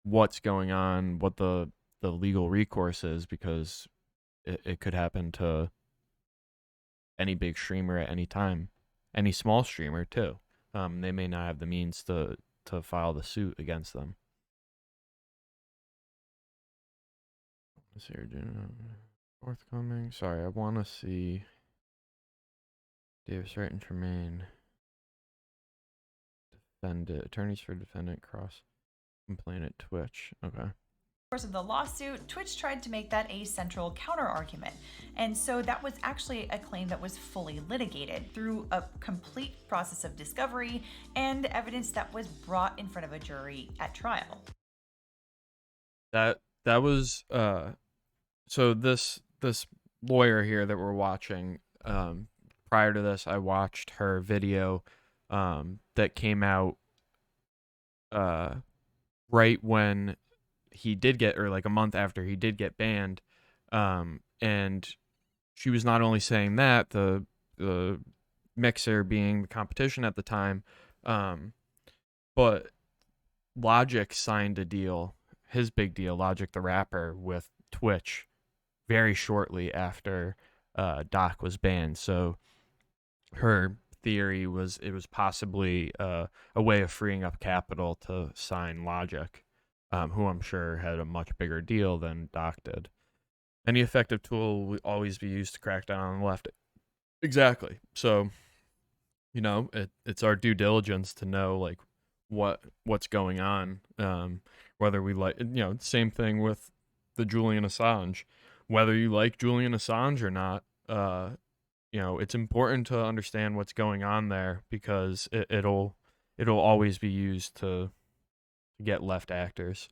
what's going on, what the legal recourse is, because it could happen to any big streamer at any time, any small streamer too. They may not have the means to file the suit against them. Let's see, forthcoming. Sorry, I want to see Davis, Wright, and Tremaine. Attorneys for defendant cross complaint at Twitch. Okay. course of the lawsuit, Twitch tried to make that a central counter-argument. And so that was actually a claim that was fully litigated through a complete process of discovery and evidence that was brought in front of a jury at trial. That was so this lawyer here that we're watching, prior to this I watched her video that came out right when he did get, or like a month after he did get banned, and she was not only saying that, the mixer being the competition at the time, but Logic signed a deal, his big deal, Logic the rapper, with Twitch very shortly after Doc was banned. So her theory was it was possibly a way of freeing up capital to sign Logic, who I'm sure had a much bigger deal than Doc did. Any effective tool will always be used to crack down on the left. Exactly. So, you know, it's our due diligence to know like what's going on. Whether we like, you know, same thing with the Julian Assange. Whether you like Julian Assange or not, you know, it's important to understand what's going on there, because it'll always be used to get left actors.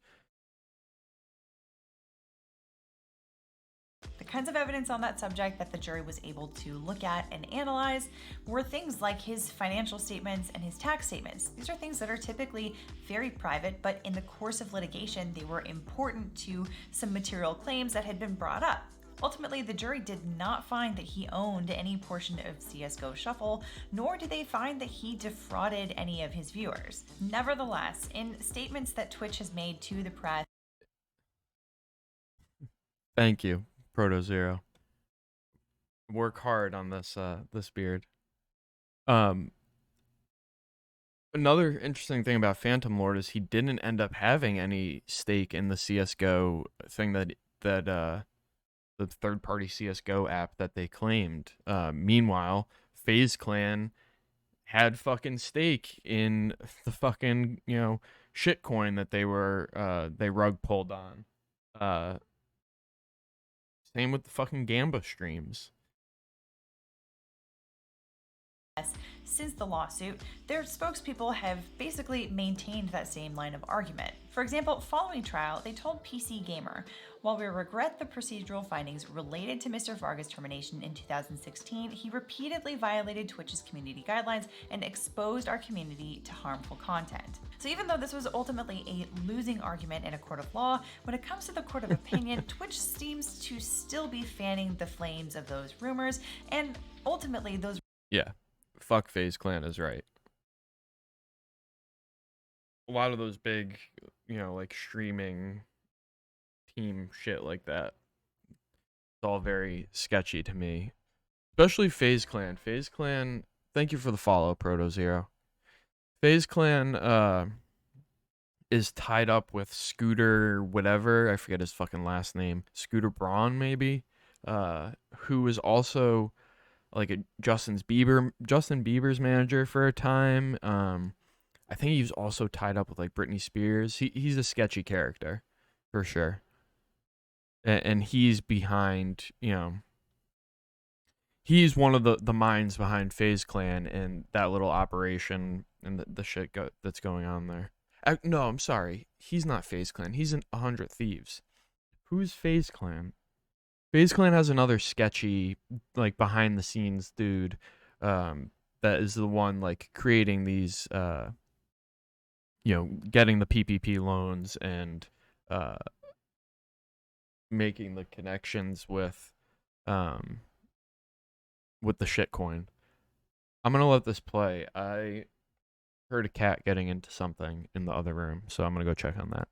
The kinds of evidence on that subject that the jury was able to look at and analyze were things like his financial statements and his tax statements. These are things that are typically very private, but in the course of litigation, they were important to some material claims that had been brought up. Ultimately, the jury did not find that he owned any portion of CSGO Shuffle, nor did they find that he defrauded any of his viewers. Nevertheless, in statements that Twitch has made to the press... Thank you, Proto Zero. Work hard on this this beard. Another interesting thing about Phantom Lord is he didn't end up having any stake in the CSGO thing that the third-party CS:GO app that they claimed. Meanwhile, FaZe Clan had fucking stake in the fucking, shitcoin that they rug pulled on. Same with the fucking Gamba streams. Since the lawsuit, their spokespeople have basically maintained that same line of argument. For example, following trial, they told PC Gamer, while we regret the procedural findings related to Mr. Varga's termination in 2016, he repeatedly violated Twitch's community guidelines and exposed our community to harmful content. So even though this was ultimately a losing argument in a court of law, when it comes to the court of opinion, Twitch seems to still be fanning the flames of those rumors, and ultimately those... Yeah. Fuck FaZe Clan is right. A lot of those big, like streaming team shit like that, it's all very sketchy to me. Especially FaZe Clan. FaZe Clan, thank you for the follow, Proto Zero. FaZe Clan is tied up with Scooter whatever, I forget his fucking last name, Scooter Braun maybe, who is also like Justin Bieber's manager for a time. I think he was also tied up with like Britney Spears. He's a sketchy character for sure. And he's behind, he's one of the minds behind FaZe Clan and that little operation and the shit that's going on there. No, I'm sorry. He's not FaZe Clan. He's in 100 Thieves. Who's FaZe Clan? FaZe Clan has another sketchy, like, behind-the-scenes dude that is the one, like, creating these, getting the PPP loans and making the connections with the shitcoin. I'm going to let this play. I heard a cat getting into something in the other room, so I'm going to go check on that.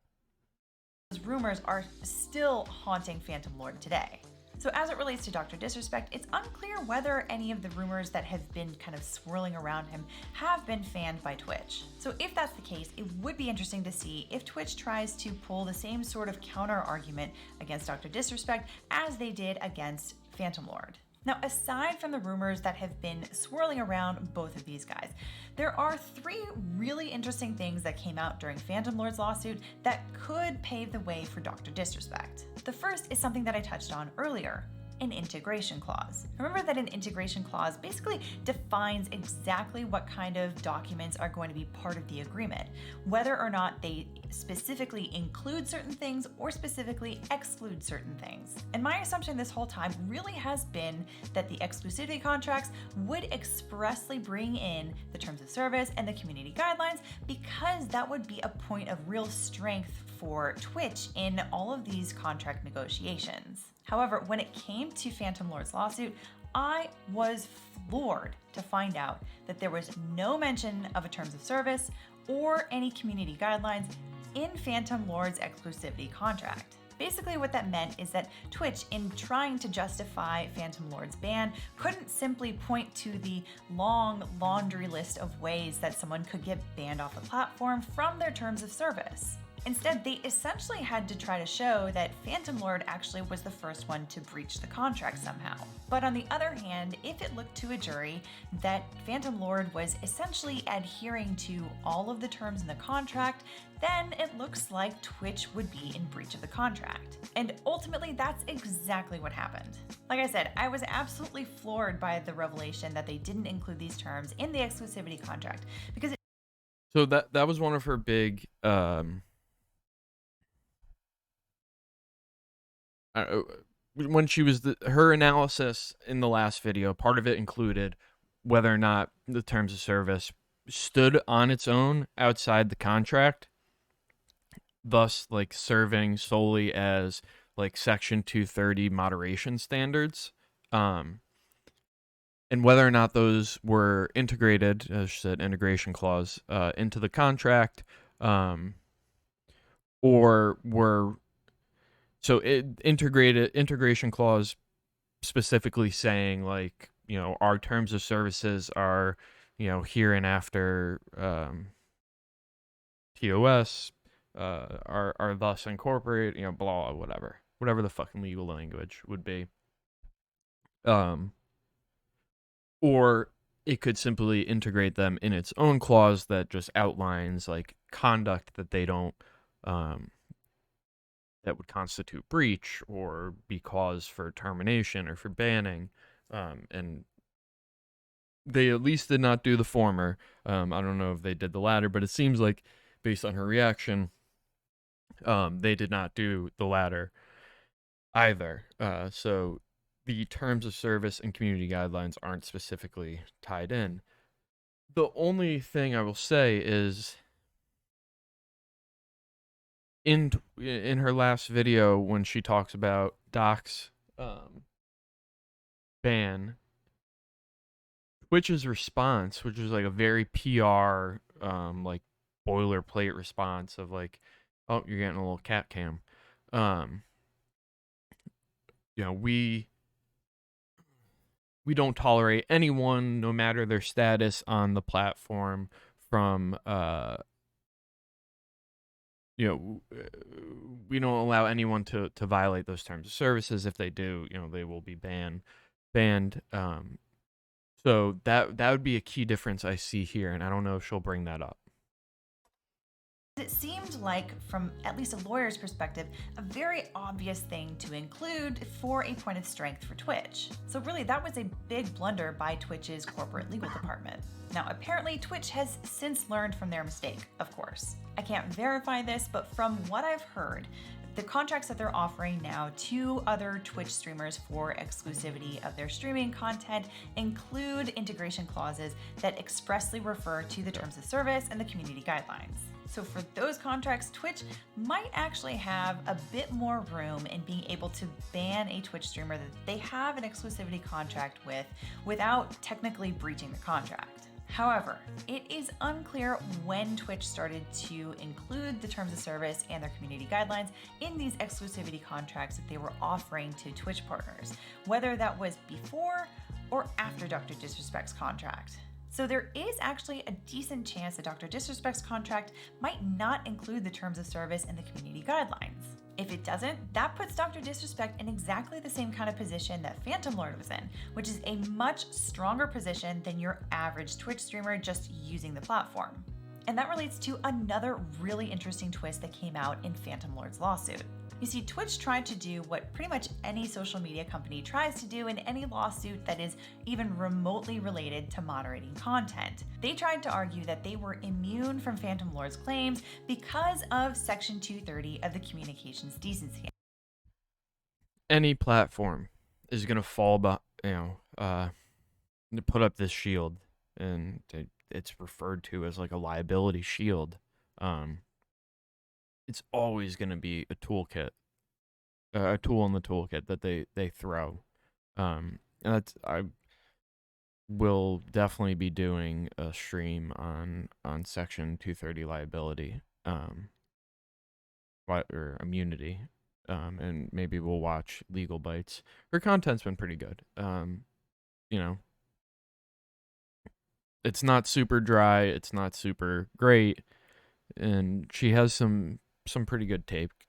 Those rumors are still haunting Phantom Lord today. So as it relates to Dr. Disrespect, it's unclear whether any of the rumors that have been kind of swirling around him have been fanned by Twitch. So if that's the case, it would be interesting to see if Twitch tries to pull the same sort of counter argument against Dr. Disrespect as they did against Phantom Lord. Now, aside from the rumors that have been swirling around both of these guys, there are three really interesting things that came out during Phantom Lord's lawsuit that could pave the way for Dr. Disrespect. The first is something that I touched on earlier, an integration clause. Remember that an integration clause basically defines exactly what kind of documents are going to be part of the agreement, whether or not they specifically include certain things or specifically exclude certain things. And my assumption this whole time really has been that the exclusivity contracts would expressly bring in the terms of service and the community guidelines, because that would be a point of real strength for Twitch in all of these contract negotiations. However, when it came to Phantom Lord's lawsuit, I was floored to find out that there was no mention of a terms of service or any community guidelines in Phantom Lord's exclusivity contract. Basically what that meant is that Twitch, in trying to justify Phantom Lord's ban, couldn't simply point to the long laundry list of ways that someone could get banned off the platform from their terms of service. Instead, they essentially had to try to show that Phantom Lord actually was the first one to breach the contract somehow. But on the other hand, if it looked to a jury that Phantom Lord was essentially adhering to all of the terms in the contract, then it looks like Twitch would be in breach of the contract. And ultimately, that's exactly what happened. Like I said, I was absolutely floored by the revelation that they didn't include these terms in the exclusivity contract, because So that was one of her big when she was her analysis in the last video, part of it included whether or not the terms of service stood on its own outside the contract, thus like serving solely as like Section 230 moderation standards, and whether or not those were integrated, as she said, integration clause, into the contract, or were so integration clause specifically saying like, our terms of services are, hereinafter TOS, are thus incorporated, blah, whatever. whatever the fucking legal language would be. Or it could simply integrate them in its own clause that just outlines like conduct that they don't, that would constitute breach or be cause for termination or for banning. And they at least did not do the former. I don't know if they did the latter, but it seems like based on her reaction, they did not do the latter either. So the terms of service and community guidelines aren't specifically tied in. The only thing I will say is in her last video when she talks about Doc's ban, Twitch's response, which was like a very PR like boilerplate response of like, oh, you're getting a little cat cam. We don't tolerate anyone, no matter their status on the platform, from we don't allow anyone to violate those terms of services. If they do, they will be banned. So that would be a key difference I see here, and I don't know if she'll bring that up. It seemed like, from at least a lawyer's perspective, a very obvious thing to include for a point of strength for Twitch. So really, that was a big blunder by Twitch's corporate legal department. Now, apparently, Twitch has since learned from their mistake, of course. I can't verify this, but from what I've heard, the contracts that they're offering now to other Twitch streamers for exclusivity of their streaming content include integration clauses that expressly refer to the terms of service and the community guidelines. So for those contracts, Twitch might actually have a bit more room in being able to ban a Twitch streamer that they have an exclusivity contract with without technically breaching the contract. However, it is unclear when Twitch started to include the terms of service and their community guidelines in these exclusivity contracts that they were offering to Twitch partners, whether that was before or after Dr. Disrespect's contract. So there is actually a decent chance that Dr. Disrespect's contract might not include the terms of service and the community guidelines. If it doesn't, that puts Dr. Disrespect in exactly the same kind of position that Phantom Lord was in, which is a much stronger position than your average Twitch streamer just using the platform. And that relates to another really interesting twist that came out in Phantom Lord's lawsuit. You see, Twitch tried to do what pretty much any social media company tries to do in any lawsuit that is even remotely related to moderating content. They tried to argue that they were immune from Phantom Lord's claims because of Section 230 of the Communications Decency Act. Any platform is going to fall to put up this shield, and it's referred to as like a liability shield. It's always going to be a toolkit, a tool in the toolkit that they throw. And I will definitely be doing a stream on Section 230 liability, or immunity, and maybe we'll watch Legal Bites. Her content's been pretty good. It's not super dry, it's not super great, and she has some pretty good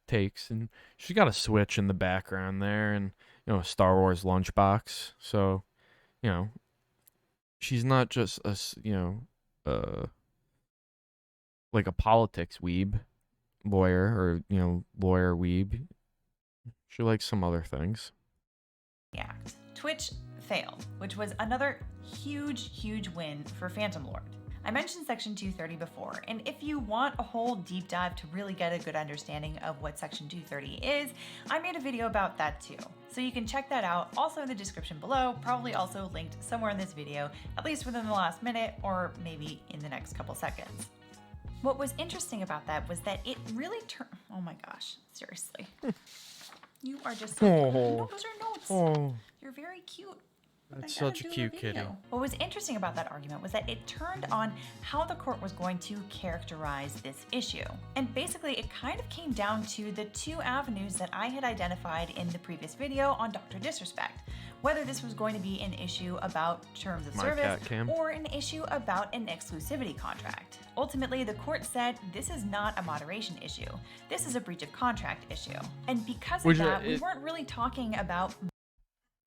takes, and she's got a Switch in the background there, and a Star Wars lunchbox. So, she's not just like a politics weeb lawyer, or lawyer weeb. She likes some other things. Act. Twitch failed, which was another huge win for Phantom Lord. I mentioned Section 230 before, and if you want a whole deep dive to really get a good understanding of what Section 230 is, I made a video about that too. So you can check that out, also in the description below, probably also linked somewhere in this video, at least within the last minute, or maybe in the next couple seconds. What was interesting about that was that it really turned, oh my gosh, seriously. You are just so cute. No, those are notes. Oh, You're very cute. that's such a cute kitty. What was interesting about that argument was that it turned on how the court was going to characterize this issue. And basically, it kind of came down to the two avenues that I had identified in the previous video on Dr. Disrespect, whether this was going to be an issue about terms of My service cat cam. or an issue about an exclusivity contract. Ultimately, the court said this is not a moderation issue. This is a breach of contract issue. And because of that, we weren't really talking about...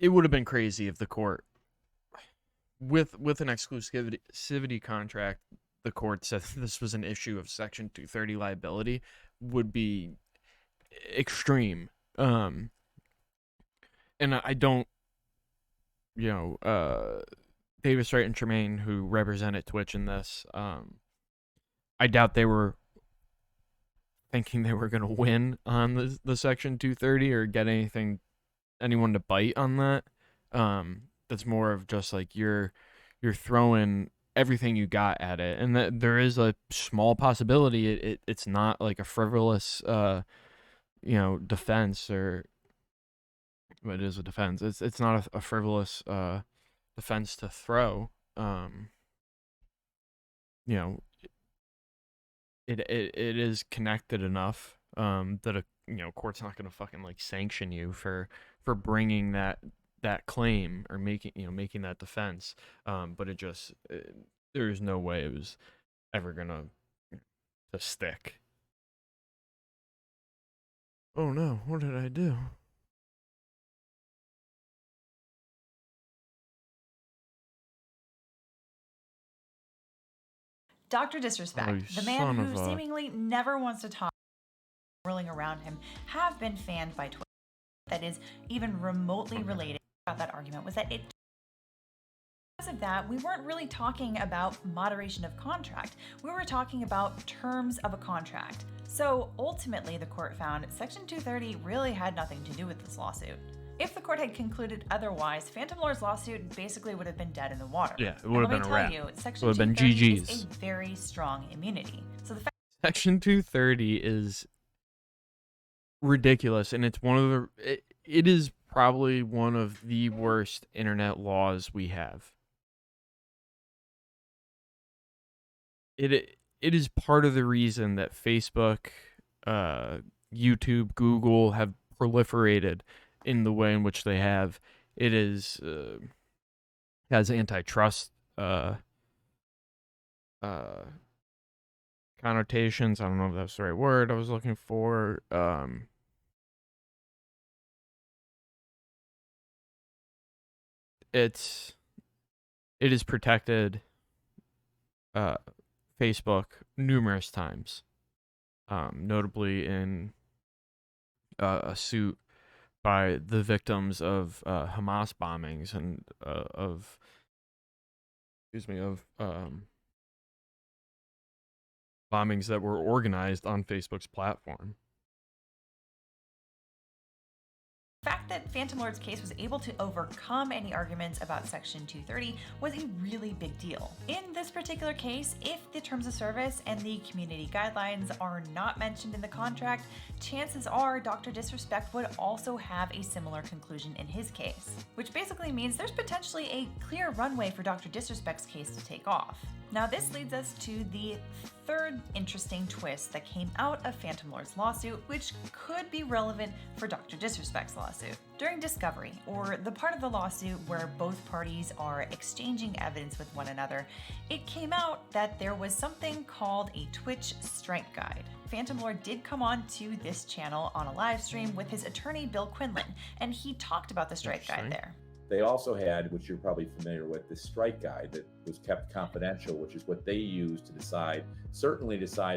It would have been crazy if the court, with an exclusivity contract, the court said this was an issue of Section 230 liability, would be extreme. And I don't, Davis Wright and Tremaine, who represented Twitch in this, I doubt they were thinking they were going to win on the Section 230 or get anyone to bite on that. That's more of just like you're throwing everything you got at it, and that there is a small possibility it's not like a frivolous defense, or it is a defense. It's not a frivolous defense to throw. It is connected enough that a court's not going to fucking like sanction you for bringing that claim or making that defense. But there's no way it was ever gonna to stick. Oh no, what did I do? Dr. Disrespect, the man who seemingly never wants to talk, whirling around him, have been fanned by Twitter. That is even remotely related about that argument was that because of that, we weren't really talking about moderation of contract. We were talking about terms of a contract. So ultimately, the court found Section 230 really had nothing to do with this lawsuit. If the court had concluded otherwise, Phantom Lord's lawsuit basically would have been dead in the water. Yeah, it would have been a wrap. Let me tell you, Section 230 is a very strong immunity. So the Section 230 is ridiculous, and it's one of the... It is probably one of the worst internet laws we have. It is part of the reason that Facebook, YouTube, Google have proliferated in the way in which they have. It is has antitrust connotations. I don't know if that's the right word I was looking for. It is protected Facebook numerous times, notably in a suit by the victims of Hamas bombings and of bombings that were organized on Facebook's platform. The fact that Phantom Lord's case was able to overcome any arguments about Section 230 was a really big deal. In this particular case, if the terms of service and the community guidelines are not mentioned in the contract, chances are Dr. Disrespect would also have a similar conclusion in his case, which basically means there's potentially a clear runway for Dr. Disrespect's case to take off. Now this leads us to the third interesting twist that came out of Phantom Lord's lawsuit, which could be relevant for Dr. Disrespect's lawsuit. During discovery, or the part of the lawsuit where both parties are exchanging evidence with one another, it came out that there was something called a Twitch strike guide. Phantom Lord did come on to this channel on a live stream with his attorney Bill Quinlan, and he talked about the strike guide there. They also had, which you're probably familiar with, this strike guide that was kept confidential, which is what they used to decide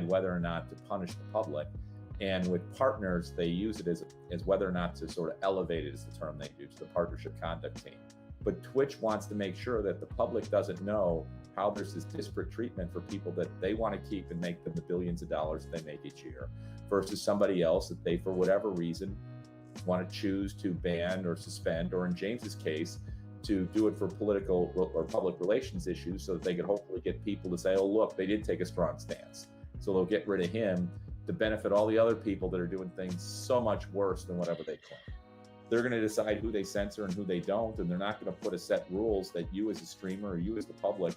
whether or not to punish the public. And with partners, they use it as whether or not to sort of elevate it, is the term they use, the partnership conduct team. But Twitch wants to make sure that the public doesn't know how there's this disparate treatment for people that they want to keep and make them the billions of dollars they make each year versus somebody else that they, for whatever reason, want to choose to ban or suspend, or in James's case, to do it for political or public relations issues so that they could hopefully get people to say, oh, look, they did take a strong stance. So they'll get rid of him to benefit all the other people that are doing things so much worse than whatever they claim. They're going to decide who they censor and who they don't, and they're not going to put a set rules that you as a streamer or you as the public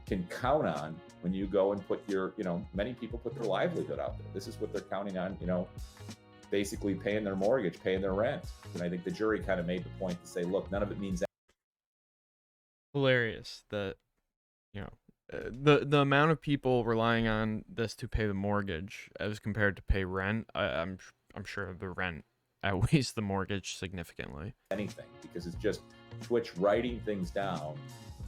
can count on when you go and put your, many people put their livelihood out there. This is what they're counting on, basically paying their mortgage, paying their rent. And I think the jury kind of made the point to say, look, none of it means Hilarious that, you know, the amount of people relying on this to pay the mortgage as compared to pay rent. I'm sure the rent outweighs the mortgage significantly. anything, because it's just Twitch writing things down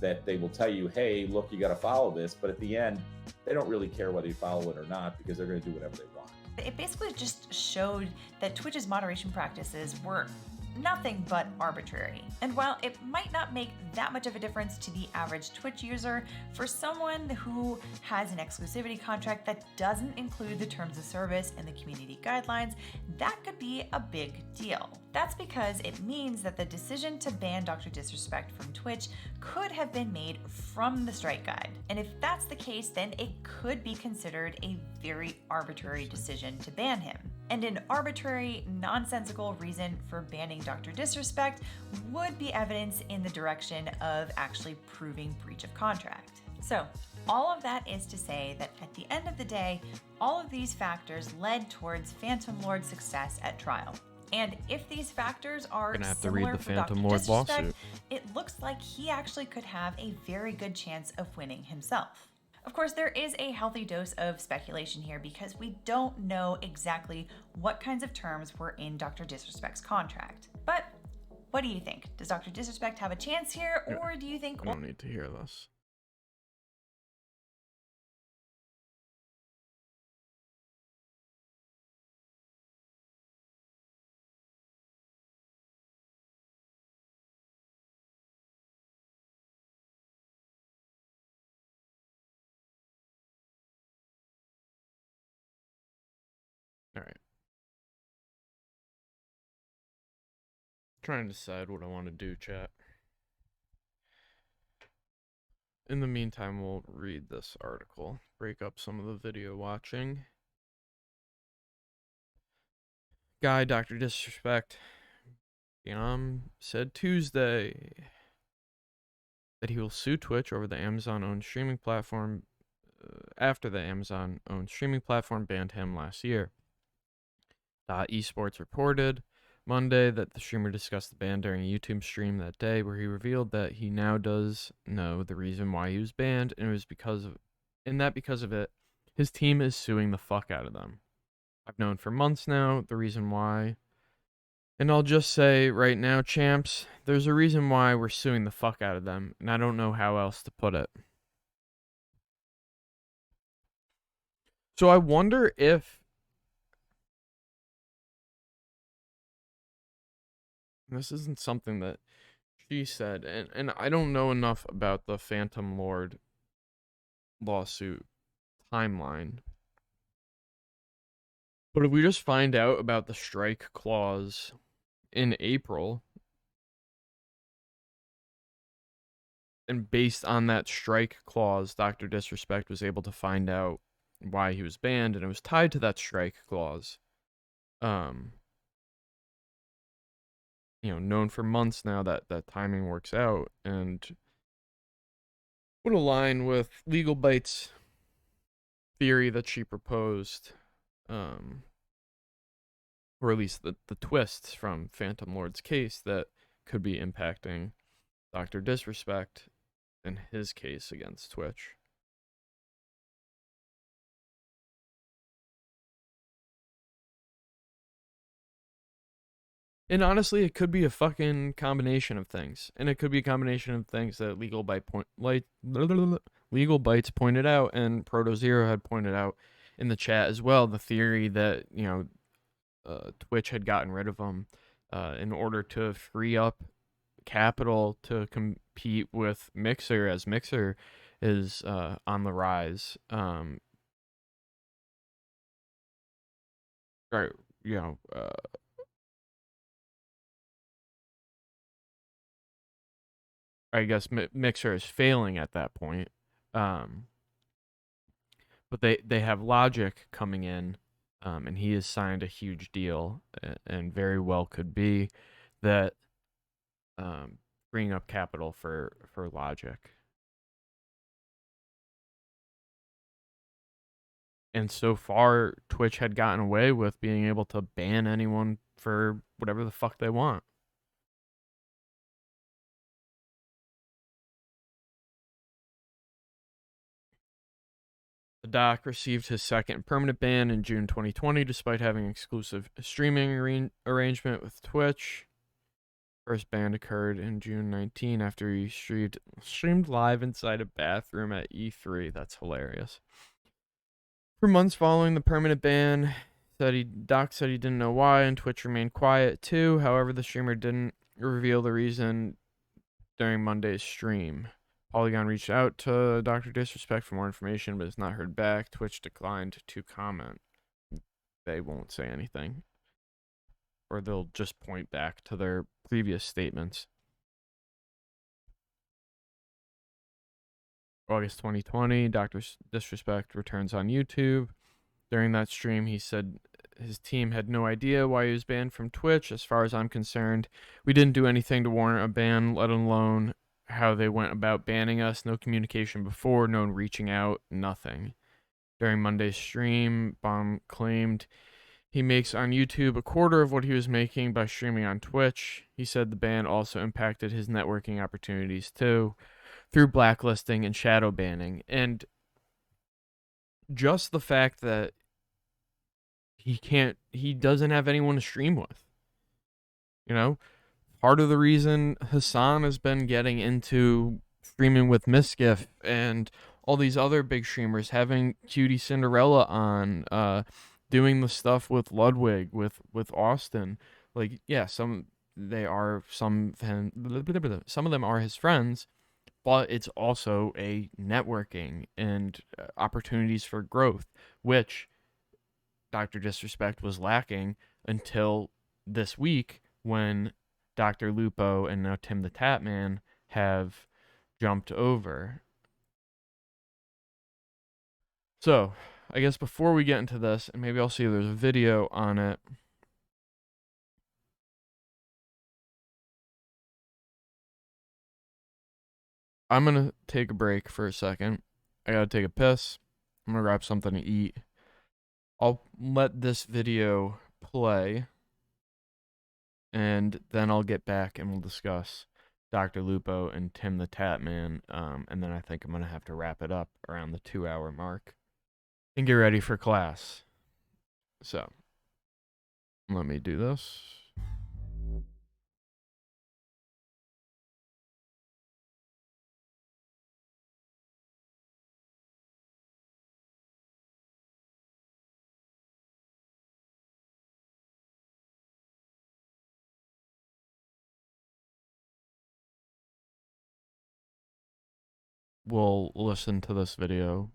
that they will tell you, hey, look, you got to follow this. But at the end, they don't really care whether you follow it or not, because they're going to do whatever they want. It basically just showed that Twitch's moderation practices were nothing but arbitrary. And while it might not make that much of a difference to the average Twitch user, for someone who has an exclusivity contract that doesn't include the terms of service and the community guidelines, that could be a big deal. That's because it means that the decision to ban Dr. Disrespect from Twitch could have been made from the strike guide. And if that's the case, then it could be considered a very arbitrary decision to ban him. And an arbitrary, nonsensical reason for banning Dr. Disrespect would be evidence in the direction of actually proving breach of contract. So, all of that is to say that at the end of the day, all of these factors led towards Phantom Lord's success at trial. And if these factors are Gonna have to similar read the for Phantom Dr. Lord Disrespect, lawsuit. it looks like he actually could have a very good chance of winning himself. Of course, there is a healthy dose of speculation here because we don't know exactly what kinds of terms were in Dr. Disrespect's contract. But what do you think? Does Dr. Disrespect have a chance here, or do you think... I don't need to hear this. All right. Trying to decide what I want to do, chat. In the meantime, we'll read this article, break up some of the video watching. Guy, Dr. Disrespect, said Tuesday that he will sue Twitch over the Amazon-owned streaming platform after the Amazon-owned streaming platform banned him last year. Esports reported Monday that the streamer discussed the ban during a YouTube stream that day, where he revealed that he now does know the reason why he was banned, and it was because of it, his team is suing the fuck out of them. I've known for months now the reason why, and I'll just say right now, champs, there's a reason why we're suing the fuck out of them, and I don't know how else to put it. So I wonder if this isn't something that she said, and I don't know enough about the Phantom Lord lawsuit timeline. But if we just find out about the strike clause in April, and based on that strike clause, Dr. Disrespect was able to find out why he was banned, and it was tied to that strike clause. Known for months now that timing works out, and would align with Legal Byte's theory that she proposed, or at least the twists from Phantom Lord's case that could be impacting Dr. Disrespect in his case against Twitch. And honestly, it could be a fucking combination of things. And it could be a combination of things that Legal Bytes pointed out, and Proto Zero had pointed out in the chat as well. The theory that, Twitch had gotten rid of them in order to free up capital to compete with Mixer, as Mixer is on the rise. I guess Mixer is failing at that point. But they have Logic coming in, and he has signed a huge deal, and very well could be that freeing up capital for Logic. And so far, Twitch had gotten away with being able to ban anyone for whatever the fuck they want. The doc received his second permanent ban in June 2020, despite having exclusive streaming arrangement with Twitch. First ban occurred in June 19 after he streamed live inside a bathroom at E3. That's hilarious. For months following the permanent ban, Doc said he didn't know why, and Twitch remained quiet too. However, the streamer didn't reveal the reason during Monday's stream. Polygon reached out to Dr. Disrespect for more information, but has not heard back. Twitch declined to comment. They won't say anything. Or they'll just point back to their previous statements. August 2020, Dr. Disrespect returns on YouTube. During that stream, he said his team had no idea why he was banned from Twitch. As far as I'm concerned, we didn't do anything to warrant a ban, let alone how they went about banning us. No communication before, no reaching out, nothing. During Monday's stream, Baum claimed he makes on YouTube a quarter of what he was making by streaming on Twitch. He said the ban also impacted his networking opportunities too, through blacklisting and shadow banning. And just the fact that he doesn't have anyone to stream with. You know, part of the reason Hassan has been getting into streaming with Miskiff and all these other big streamers, having Cutie Cinderella on, doing the stuff with Ludwig, with Austin. Like, yeah, some of them are his friends, but it's also a networking and opportunities for growth, which Dr. Disrespect was lacking until this week when DrLupo and now Tim the Tatman have jumped over. So, I guess before we get into this, and maybe I'll see if there's a video on it. I'm going to take a break for a second. I got to take a piss. I'm going to grab something to eat. I'll let this video play, and then I'll get back and we'll discuss DrLupo and Tim the Tatman, and then I think I'm going to have to wrap it up around the 2-hour mark and get ready for class. So, let me do this. We'll listen to this video,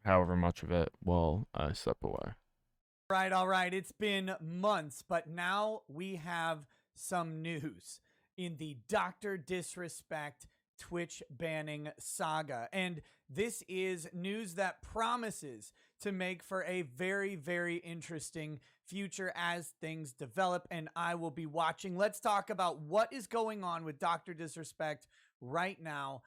however much of it, while I step away. All right. It's been months, but now we have some news in the Dr. Disrespect Twitch banning saga. And this is news that promises to make for a very, very interesting future as things develop, and I will be watching. Let's talk about what is going on with Dr. Disrespect right now.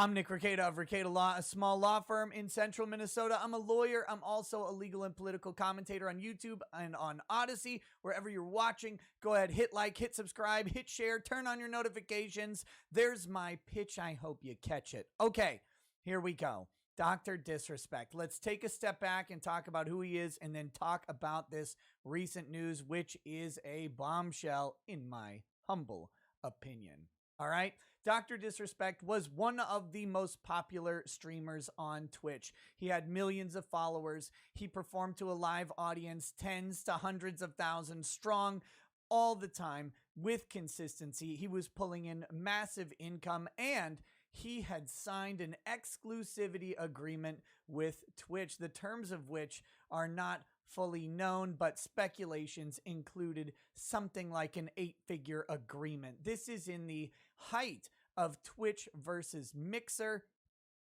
I'm Nick Rekieta of Rekieta Law, a small law firm in central Minnesota. I'm a lawyer. I'm also a legal and political commentator on YouTube and on Odyssey. Wherever you're watching, go ahead, hit like, hit subscribe, hit share, turn on your notifications. There's my pitch. I hope you catch it. Okay, here we go. Dr. Disrespect. Let's take a step back and talk about who he is and then talk about this recent news, which is a bombshell in my humble opinion. All right. Dr. Disrespect was one of the most popular streamers on Twitch. He had millions of followers. He performed to a live audience, tens to hundreds of thousands strong all the time with consistency. He was pulling in massive income, and he had signed an exclusivity agreement with Twitch, the terms of which are not fully known, but speculations included something like an 8-figure agreement. This is in the height of Twitch versus Mixer.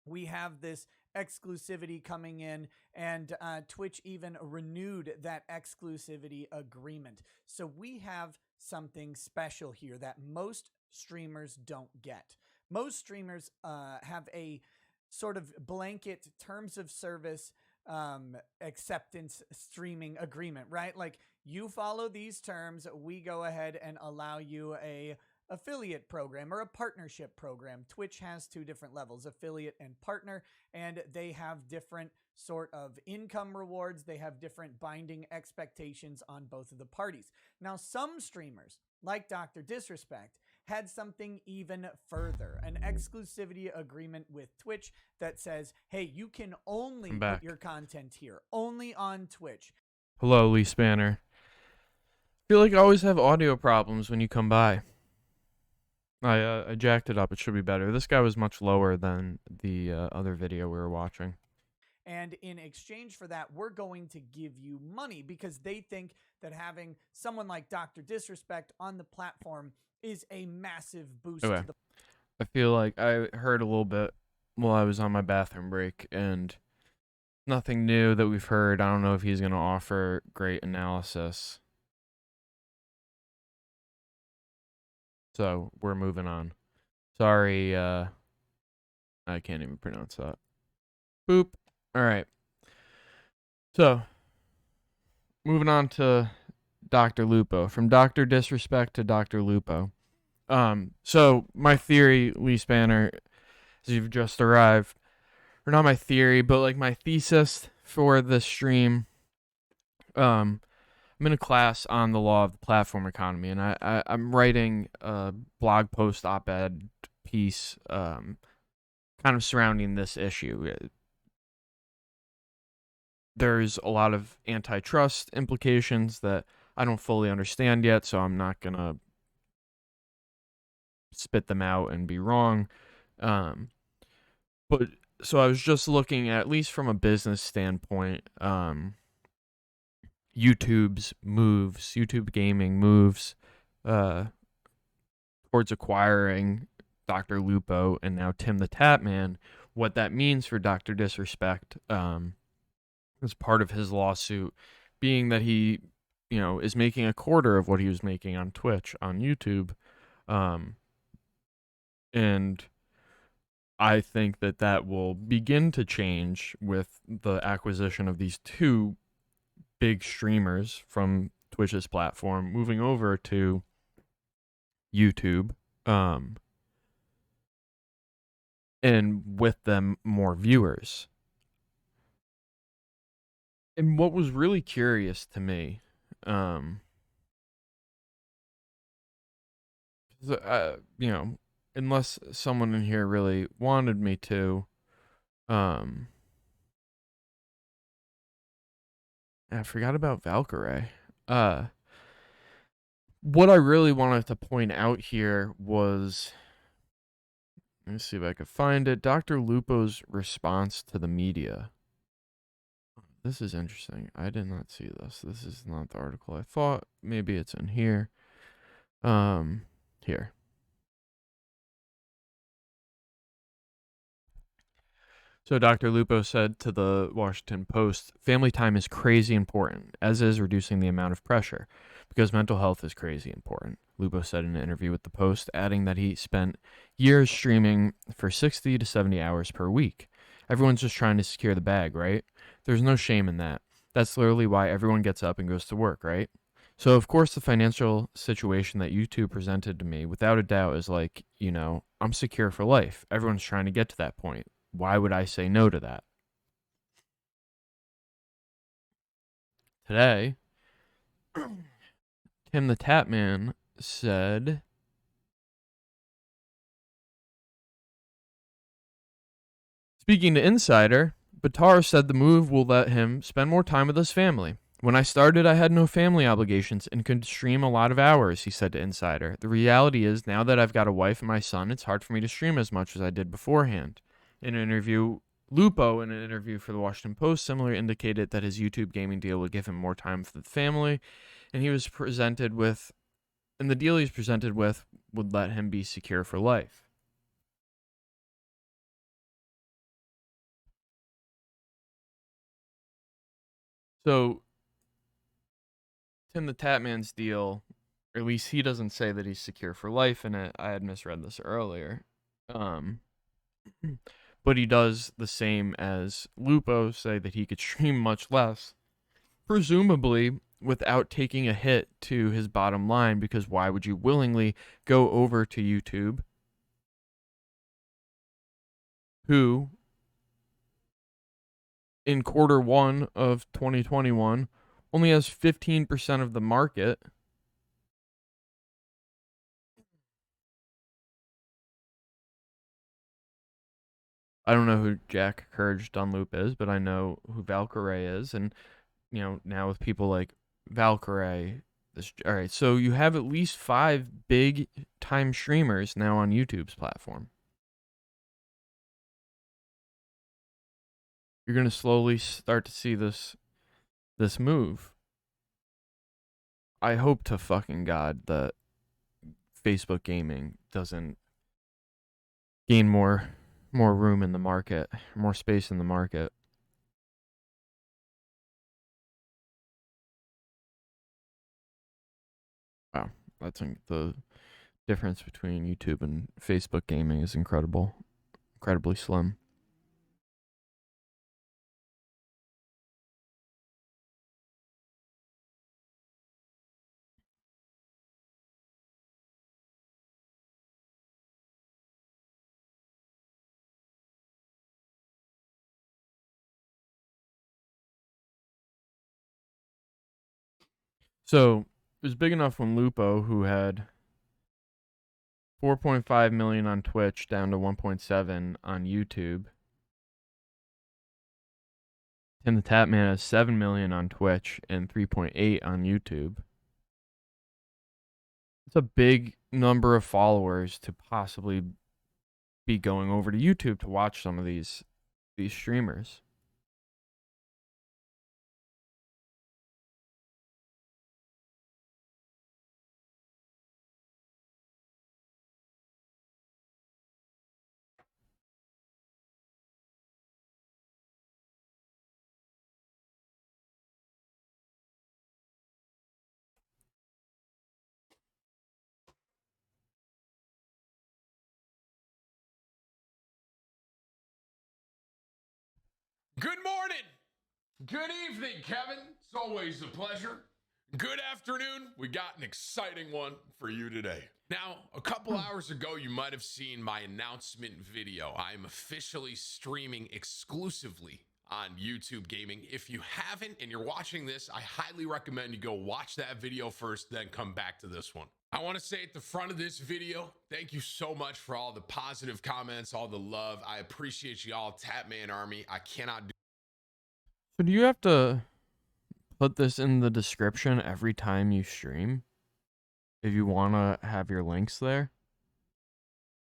We have this exclusivity coming in, and Twitch even renewed that exclusivity agreement. So we have something special here that most streamers don't get. Most streamers have a sort of blanket terms of service acceptance streaming agreement, right? Like, you follow these terms, we go ahead and allow you a affiliate program or a partnership program. Twitch has two different levels, affiliate and partner, and they have different sort of income rewards. They have different binding expectations on both of the parties. Now, some streamers, like Dr. Disrespect, had something even further, an exclusivity agreement with Twitch that says, hey, you can only I'm put back. your content here, only on Twitch. Hello, Lee Spanner. I feel like I always have audio problems when you come by. I jacked it up. It should be better. This guy was much lower than the other video we were watching. And in exchange for that, we're going to give you money because they think that having someone like Dr. Disrespect on the platform is a massive boost Okay. to the I feel like I heard a little bit while I was on my bathroom break, and nothing new that we've heard. I don't know if he's going to offer great analysis. So we're moving on. Sorry, I can't even pronounce that. Boop. All right. So, moving on to DrLupo. From Dr. Disrespect to DrLupo. So my theory, Lee Spanner, as you've just arrived, or not my theory, but like my thesis for this stream, I'm in a class on the law of the platform economy, and I'm writing a blog post op-ed piece kind of surrounding this issue. There's a lot of antitrust implications that I don't fully understand yet, so I'm not going to spit them out and be wrong. But so I was just looking at least from a business standpoint, YouTube gaming moves towards acquiring DrLupo and now Tim the Tatman, what that means for Dr. Disrespect as part of his lawsuit, being that he, is making a quarter of what he was making on Twitch, on YouTube. And I think that will begin to change with the acquisition of these two big streamers from Twitch's platform moving over to YouTube, and with them more viewers. And what was really curious to me, unless someone in here really wanted me to, I forgot about Valkyrie. What I really wanted to point out here was, let me see if I could find it, DrLupo's response to the media. This is interesting. I did not see this. This is not the article I thought. Maybe it's in here. Here. So DrLupo said to the Washington Post, family time is crazy important, as is reducing the amount of pressure, because mental health is crazy important. Lupo said in an interview with the Post, adding that he spent years streaming for 60 to 70 hours per week. Everyone's just trying to secure the bag, right? There's no shame in that. That's literally why everyone gets up and goes to work, right? So, of course, the financial situation that YouTube presented to me, without a doubt, is like, I'm secure for life. Everyone's trying to get to that point. Why would I say no to that? Today, Tim the Tatman said, speaking to Insider, Batar said the move will let him spend more time with his family. When I started, I had no family obligations and could stream a lot of hours, he said to Insider. The reality is, now that I've got a wife and my son, it's hard for me to stream as much as I did beforehand. In an interview, Lupo, in an interview for the Washington Post, similarly indicated that his YouTube gaming deal would give him more time for the family, and the deal he was presented with would let him be secure for life. So, Tim the Tatman's deal, or at least he doesn't say that he's secure for life in it. I had misread this earlier. but he does the same as Lupo, say that he could stream much less, presumably without taking a hit to his bottom line, because why would you willingly go over to YouTube, who in Q1 of 2021 only has 15% of the market? I don't know who Jack Courage Dunloop is, but I know who Valkyrie is, and now with people like Valkyrie, all right, so you have at least 5 big time streamers now on YouTube's platform. You're gonna slowly start to see this move. I hope to fucking God that Facebook gaming doesn't gain more room in the market, more space in the market. Wow, I think the difference between YouTube and Facebook gaming is incredibly slim. So it was big enough when Lupo, who had 4.5 million on Twitch down to 1.7 on YouTube. Tim the Tatman has 7 million on Twitch and 3.8 on YouTube. It's a big number of followers to possibly be going over to YouTube to watch some of these streamers. Good morning. Good evening, Kevin. It's always a pleasure. Good afternoon. We got an exciting one for you today. Now, a couple hours ago, you might have seen my announcement video. I'm officially streaming exclusively on YouTube Gaming. If you haven't and you're watching this, I highly recommend you go watch that video first, then come back to this one. I want to say at the front of this video, thank you so much for all the positive comments, all the love. I appreciate you all, Tatman Army. I cannot do. So do you have to put this in the description every time you stream if you want to have your links there?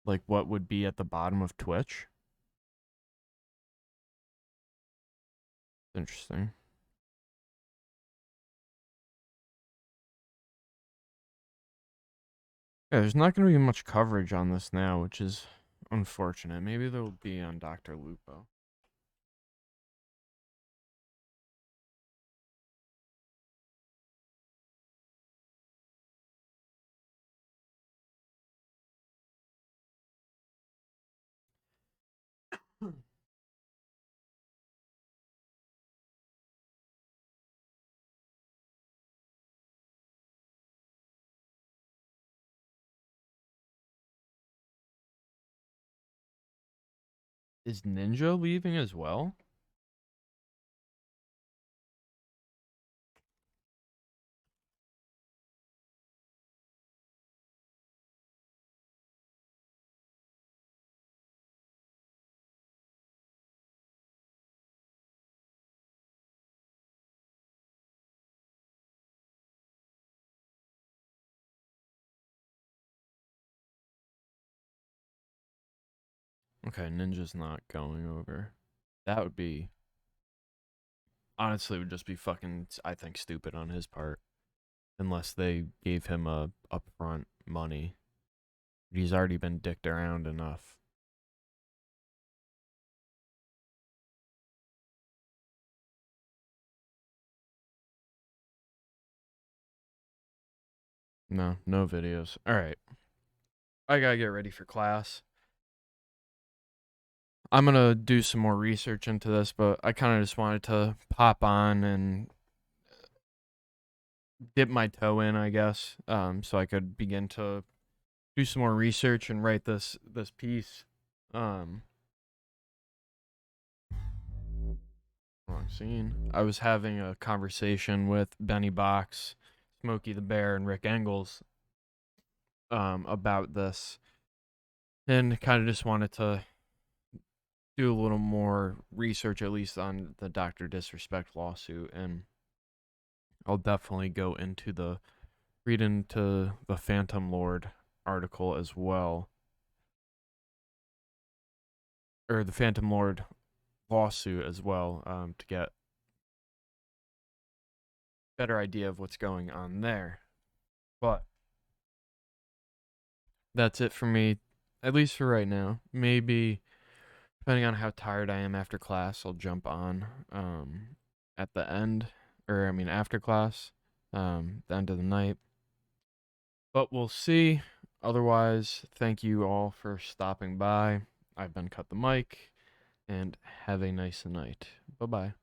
Like what would be at the bottom of Twitch? Interesting. Yeah, there's not going to be much coverage on this now, which is unfortunate. Maybe there will be on DrLupo. Is Ninja leaving as well? Okay, Ninja's not going over. That would be... Honestly, would just be fucking, I think, stupid on his part. Unless they gave him a upfront money. He's already been dicked around enough. No videos. Alright. I gotta get ready for class. I'm gonna do some more research into this, but I kind of just wanted to pop on and dip my toe in, I guess, so I could begin to do some more research and write this piece. Wrong scene. I was having a conversation with Benny Box, Smokey the Bear, and Rick Engels about this, and kind of just wanted to do a little more research, at least on the Dr. Disrespect lawsuit, and I'll definitely read into the Phantom Lord article as well, or the Phantom Lord lawsuit as well, to get a better idea of what's going on there. But that's it for me, at least for right now. Maybe, depending on how tired I am after class, I'll jump on at the end, or I mean after class, the end of the night. But we'll see. Otherwise, thank you all for stopping by. I've been Cut the Mic, and have a nice night. Bye-bye.